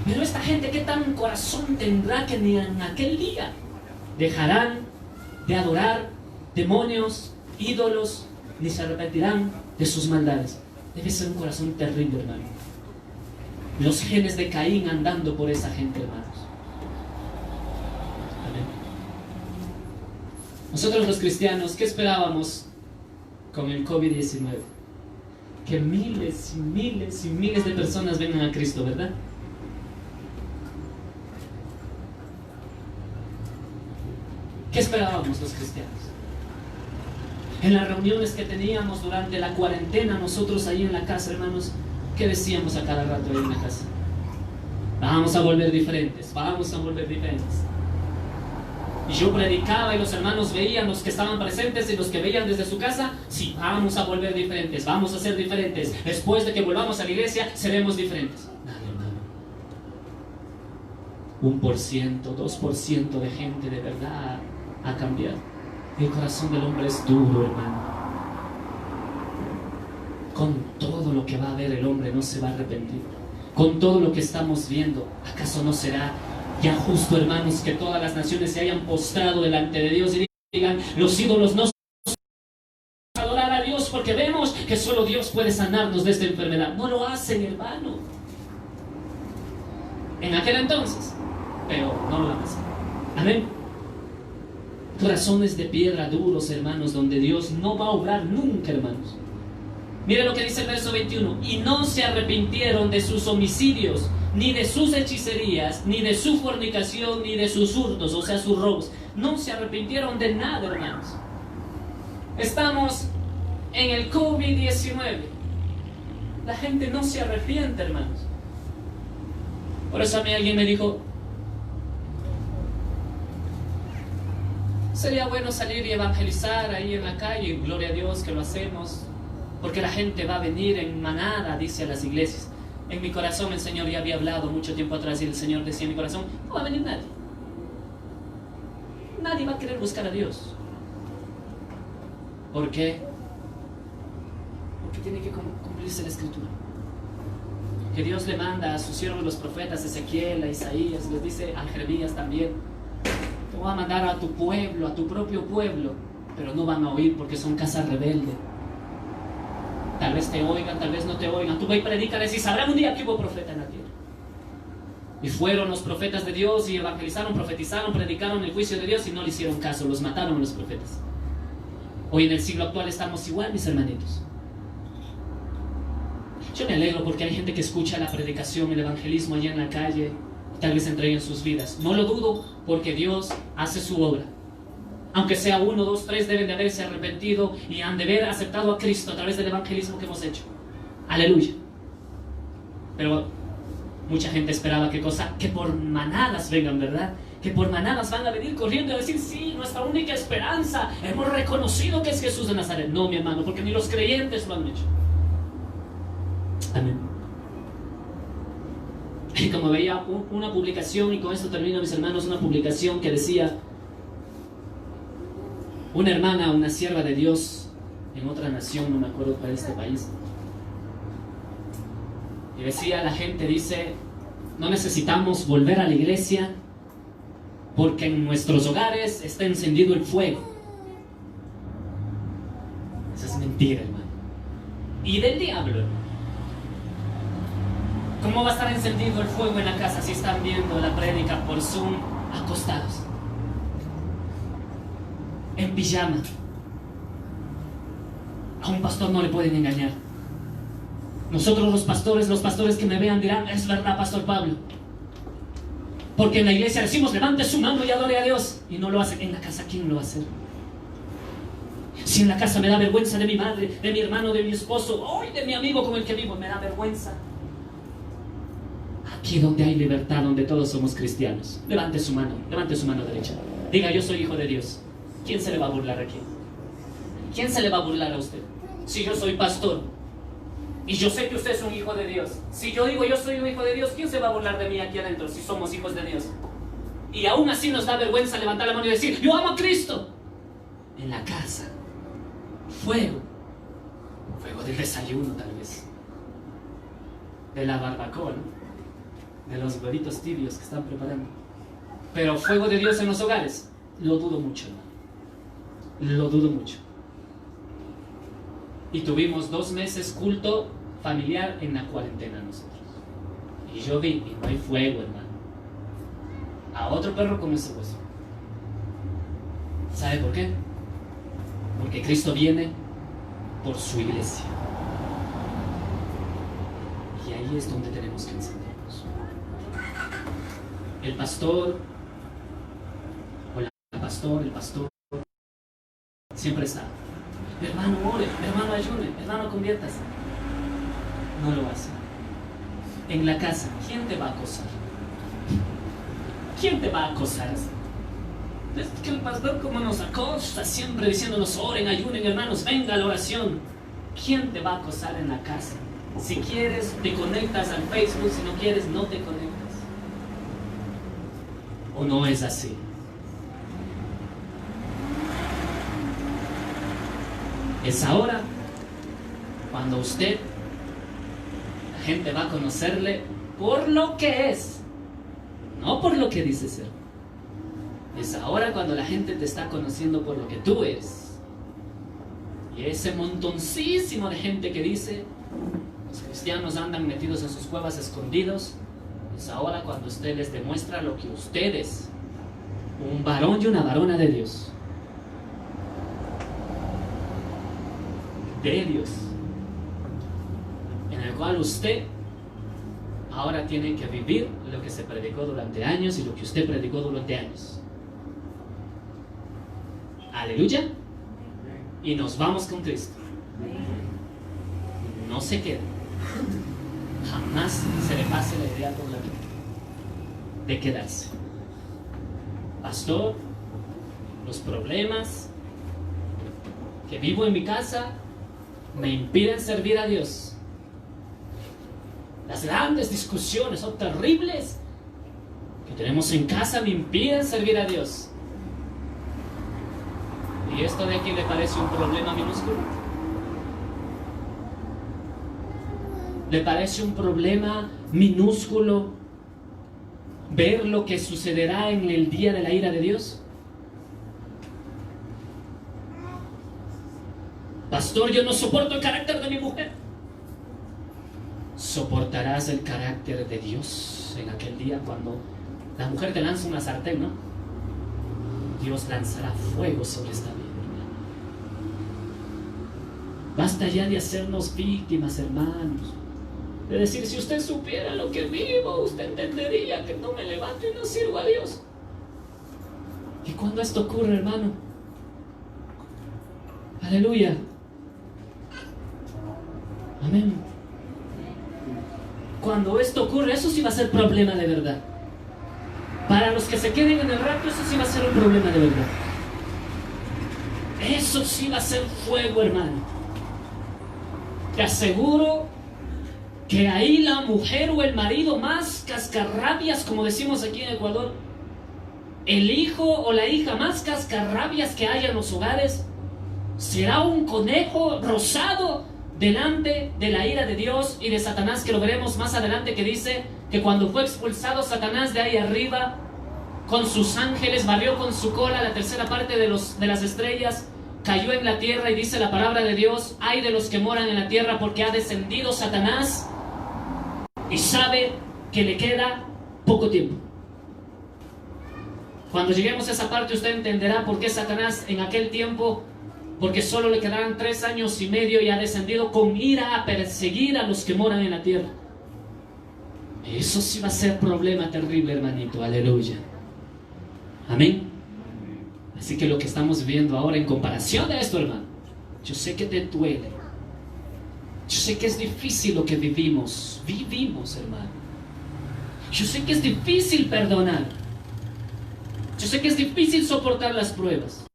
Pero esta gente, ¿qué tan corazón tendrá que ni en aquel día dejarán de adorar demonios, ídolos, ni se arrepentirán de sus maldades? Debe ser un corazón terrible, hermano. Los genes de Caín andando por esa gente, hermanos. Amén. Nosotros los cristianos, ¿qué esperábamos con el COVID-19? Que miles y miles y miles de personas vengan a Cristo, ¿verdad? ¿Qué esperábamos los cristianos? En las reuniones que teníamos durante la cuarentena, nosotros ahí en la casa, hermanos, ¿qué decíamos a cada rato ahí en la casa? Vamos a volver diferentes, vamos a volver diferentes. Y yo predicaba y los hermanos veían, los que estaban presentes y los que veían desde su casa: sí, vamos a volver diferentes, vamos a ser diferentes. Después de que volvamos a la iglesia, seremos diferentes. Nada, hermano. 1%, 2% de gente de verdad ha cambiado. El corazón del hombre es duro, hermano. Con todo lo que va a ver el hombre, no se va a arrepentir. Con todo lo que estamos viendo, ¿acaso no será ya justo, hermanos, que todas las naciones se hayan postrado delante de Dios y digan: los ídolos no son adorar a Dios, porque vemos que solo Dios puede sanarnos de esta enfermedad? No lo hacen, hermano. En aquel entonces, pero no lo van a hacer. Amén. Corazones de piedra duros, hermanos, donde Dios no va a obrar nunca, hermanos. Mire lo que dice el verso 21. Y no se arrepintieron de sus homicidios, ni de sus hechicerías, ni de su fornicación, ni de sus hurtos, o sea, sus robos. No se arrepintieron de nada, hermanos. Estamos en el COVID-19. La gente no se arrepiente, hermanos. Por eso a mí alguien me dijo, sería bueno salir y evangelizar ahí en la calle. Gloria a Dios que lo hacemos, porque la gente va a venir en manada, dice, a las iglesias. En mi corazón el Señor ya había hablado mucho tiempo atrás y el Señor decía en mi corazón, no va a venir nadie. Nadie va a querer buscar a Dios. ¿Por qué? Porque tiene que cumplirse la Escritura. Que Dios le manda a sus siervos los profetas, Ezequiel, a Isaías, les dice a Jeremías también, te voy a mandar a tu pueblo, a tu propio pueblo, pero no van a oír porque son casa rebelde. Tal vez te oigan, tal vez no te oigan. Tú ve y predícales y sabrán un día que hubo profeta en la tierra. Y fueron los profetas de Dios y evangelizaron, profetizaron, predicaron el juicio de Dios y no le hicieron caso, los mataron a los profetas. Hoy en el siglo actual estamos igual, mis hermanitos. Yo me alegro porque hay gente que escucha la predicación, el evangelismo allá en la calle y tal vez entreguen sus vidas. No lo dudo porque Dios hace su obra. Aunque sea 1, 2, 3, deben de haberse arrepentido y han de haber aceptado a Cristo a través del evangelismo que hemos hecho. Aleluya. Pero mucha gente esperaba ¿qué cosa? Que por manadas vengan, ¿verdad? Que por manadas van a venir corriendo y a decir, sí, nuestra única esperanza, hemos reconocido que es Jesús de Nazaret. No, mi hermano, porque ni los creyentes lo han hecho. Amén. Y como veía una publicación, y con esto termino, mis hermanos, una publicación que decía, una hermana, una sierva de Dios en otra nación, no me acuerdo para este país, y decía, la gente dice, no necesitamos volver a la iglesia porque en nuestros hogares está encendido el fuego. Eso es mentira, hermano, y del diablo, hermano. ¿Cómo va a estar encendido el fuego en la casa si están viendo la prédica por Zoom acostados? En pijama. A un pastor no le pueden engañar. Nosotros los pastores que me vean dirán, es verdad, Pastor Pablo. Porque en la iglesia decimos, levante su mano y adore a Dios. Y no lo hacen. En la casa, ¿quién lo va a hacer? Si en la casa me da vergüenza de mi madre, de mi hermano, de mi esposo, hoy de mi amigo con el que vivo, me da vergüenza. Aquí donde hay libertad, donde todos somos cristianos, levante su mano derecha. Diga, yo soy hijo de Dios. ¿Quién se le va a burlar aquí? ¿Quién se le va a burlar a usted? Si yo soy pastor y yo sé que usted es un hijo de Dios, si yo digo yo soy un hijo de Dios, ¿quién se va a burlar de mí aquí adentro si somos hijos de Dios? Y aún así nos da vergüenza levantar la mano y decir, yo amo a Cristo. En la casa, fuego del desayuno tal vez, de la barbacoa, ¿no? De los huevitos tibios que están preparando. Pero fuego de Dios en los hogares, lo dudo mucho, hermano. Lo dudo mucho. Y tuvimos 2 meses culto familiar en la cuarentena nosotros. Y yo vi, y no hay fuego, hermano. A otro perro con ese hueso. ¿Sabe por qué? Porque Cristo viene por su iglesia. Y ahí es donde tenemos que encendernos. El pastor el pastor siempre está, hermano ore, hermano ayune, hermano conviértase. No lo hace. En la casa, ¿quién te va a acosar? ¿Quién te va a acosar? Es que el pastor como nos acosa siempre diciéndonos oren, ayunen, hermanos, venga a la oración. ¿Quién te va a acosar en la casa? Si quieres te conectas al Facebook, si no quieres no te conectas. ¿O no es así? Es ahora cuando usted, la gente va a conocerle por lo que es, no por lo que dice ser. Es ahora cuando la gente te está conociendo por lo que tú eres. Y ese montoncísimo de gente que dice, los cristianos andan metidos en sus cuevas escondidos, Es ahora cuando usted les demuestra lo que ustedes, un varón y una varona de Dios, en el cual usted ahora tiene que vivir lo que se predicó durante años y lo que usted predicó durante años. Aleluya. Y nos vamos con Cristo. No se quede. Jamás se le pase la idea por la mente de quedarse. Pastor, los problemas que vivo en mi casa me impiden servir a Dios. Las grandes discusiones son terribles que tenemos en casa me impiden servir a Dios. ¿Y esto de aquí le parece un problema minúsculo? ¿Le parece un problema minúsculo ver lo que sucederá en el día de la ira de Dios? Pastor, yo no soporto el carácter de mi mujer. ¿Soportarás el carácter de Dios en aquel día cuando la mujer te lanza una sartén, no? Dios lanzará fuego sobre esta vida. Basta ya de hacernos víctimas, hermanos. De decir, si usted supiera lo que vivo, usted entendería que no me levanto y no sirvo a Dios. ¿Y cuando esto ocurre, hermano? Aleluya. Amén. Cuando esto ocurre, eso sí va a ser problema de verdad. Para los que se queden en el rapto, eso sí va a ser un problema de verdad. Eso sí va a ser fuego, hermano. Te aseguro que ahí la mujer o el marido más cascarrabias, como decimos aquí en Ecuador, el hijo o la hija más cascarrabias que haya en los hogares, será un conejo rosado delante de la ira de Dios y de Satanás, que lo veremos más adelante, que dice que cuando fue expulsado Satanás de ahí arriba, con sus ángeles, barrió con su cola la tercera parte de las estrellas, cayó en la tierra, y dice la palabra de Dios: ay de los que moran en la tierra, porque ha descendido Satanás y sabe que le queda poco tiempo. Cuando lleguemos a esa parte, usted entenderá por qué Satanás en aquel tiempo, porque solo le quedarán 3 años y medio, y ha descendido con ira a perseguir a los que moran en la tierra. Eso sí va a ser problema terrible, hermanito. Aleluya. Amén. Así que lo que estamos viendo ahora, en comparación de esto, hermano, yo sé que te duele. Yo sé que es difícil lo que vivimos, hermano. Yo sé que es difícil perdonar. Yo sé que es difícil soportar las pruebas.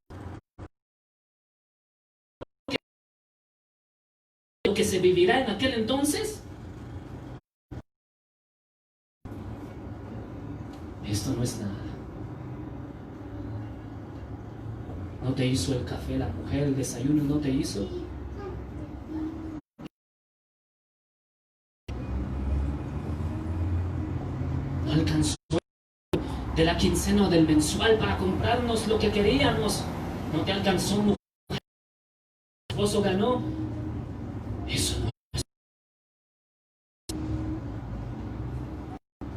Lo que se vivirá en aquel entonces, esto no es nada. ¿No te hizo el café la mujer, el desayuno no te hizo? No alcanzó de la quincena o del mensual para comprarnos lo que queríamos. No te alcanzó, mujer. Tu esposo ganó. Eso no es.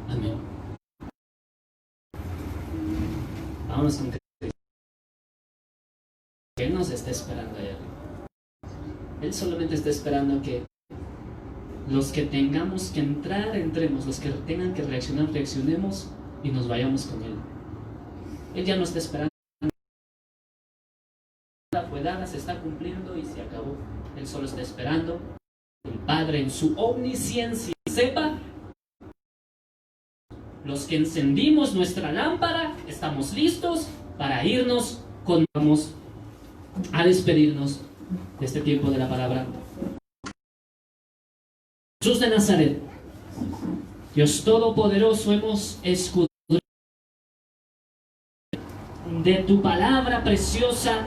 Amén. Vámonos con Cristo. Él nos está esperando allá. Él solamente está esperando que los que tengamos que entrar, entremos. Los que tengan que reaccionar, reaccionemos y nos vayamos con Él. Él ya no está esperando. La fue dada, se está cumpliendo y se acabó. Él solo está esperando el Padre en su omnisciencia sepa. Los que encendimos nuestra lámpara estamos listos para irnos con... Vamos a despedirnos de este tiempo de la palabra. Jesús de Nazaret, Dios Todopoderoso, hemos escudriñado de tu palabra preciosa,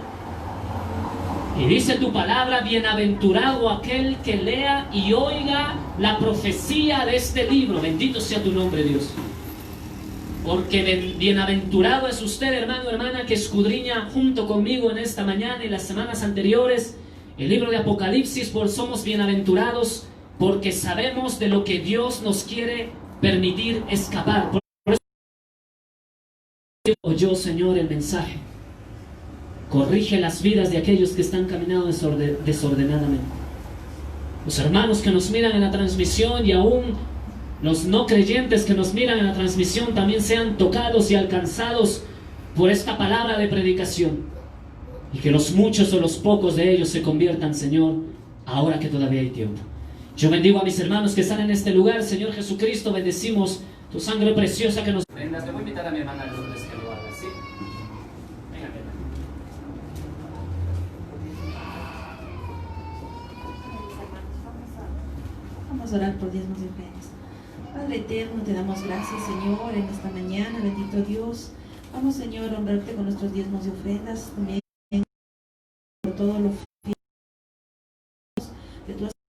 y dice tu palabra: bienaventurado aquel que lea y oiga la profecía de este libro. Bendito sea tu nombre, Dios. Porque bienaventurado es usted, hermano, hermana, que escudriña junto conmigo en esta mañana y las semanas anteriores el libro de Apocalipsis. Por somos bienaventurados porque sabemos de lo que Dios nos quiere permitir escapar. Por eso oyó, Señor, el mensaje. Corrige las vidas de aquellos que están caminando desordenadamente. Los hermanos que nos miran en la transmisión y aún los no creyentes que nos miran en la transmisión también sean tocados y alcanzados por esta palabra de predicación. Y que los muchos o los pocos de ellos se conviertan, Señor, ahora que todavía hay tiempo. Yo bendigo a mis hermanos que están en este lugar. Señor Jesucristo, bendecimos tu sangre preciosa que nos... Le voy a invitar a mi hermana Lourdes que lo haga, ¿sí? Venga, mi hermana. Vamos a orar por diezmos y ofrendas. Padre eterno, te damos gracias, Señor, en esta mañana, bendito Dios. Vamos, Señor, a honrarte con nuestros diezmos y ofrendas. También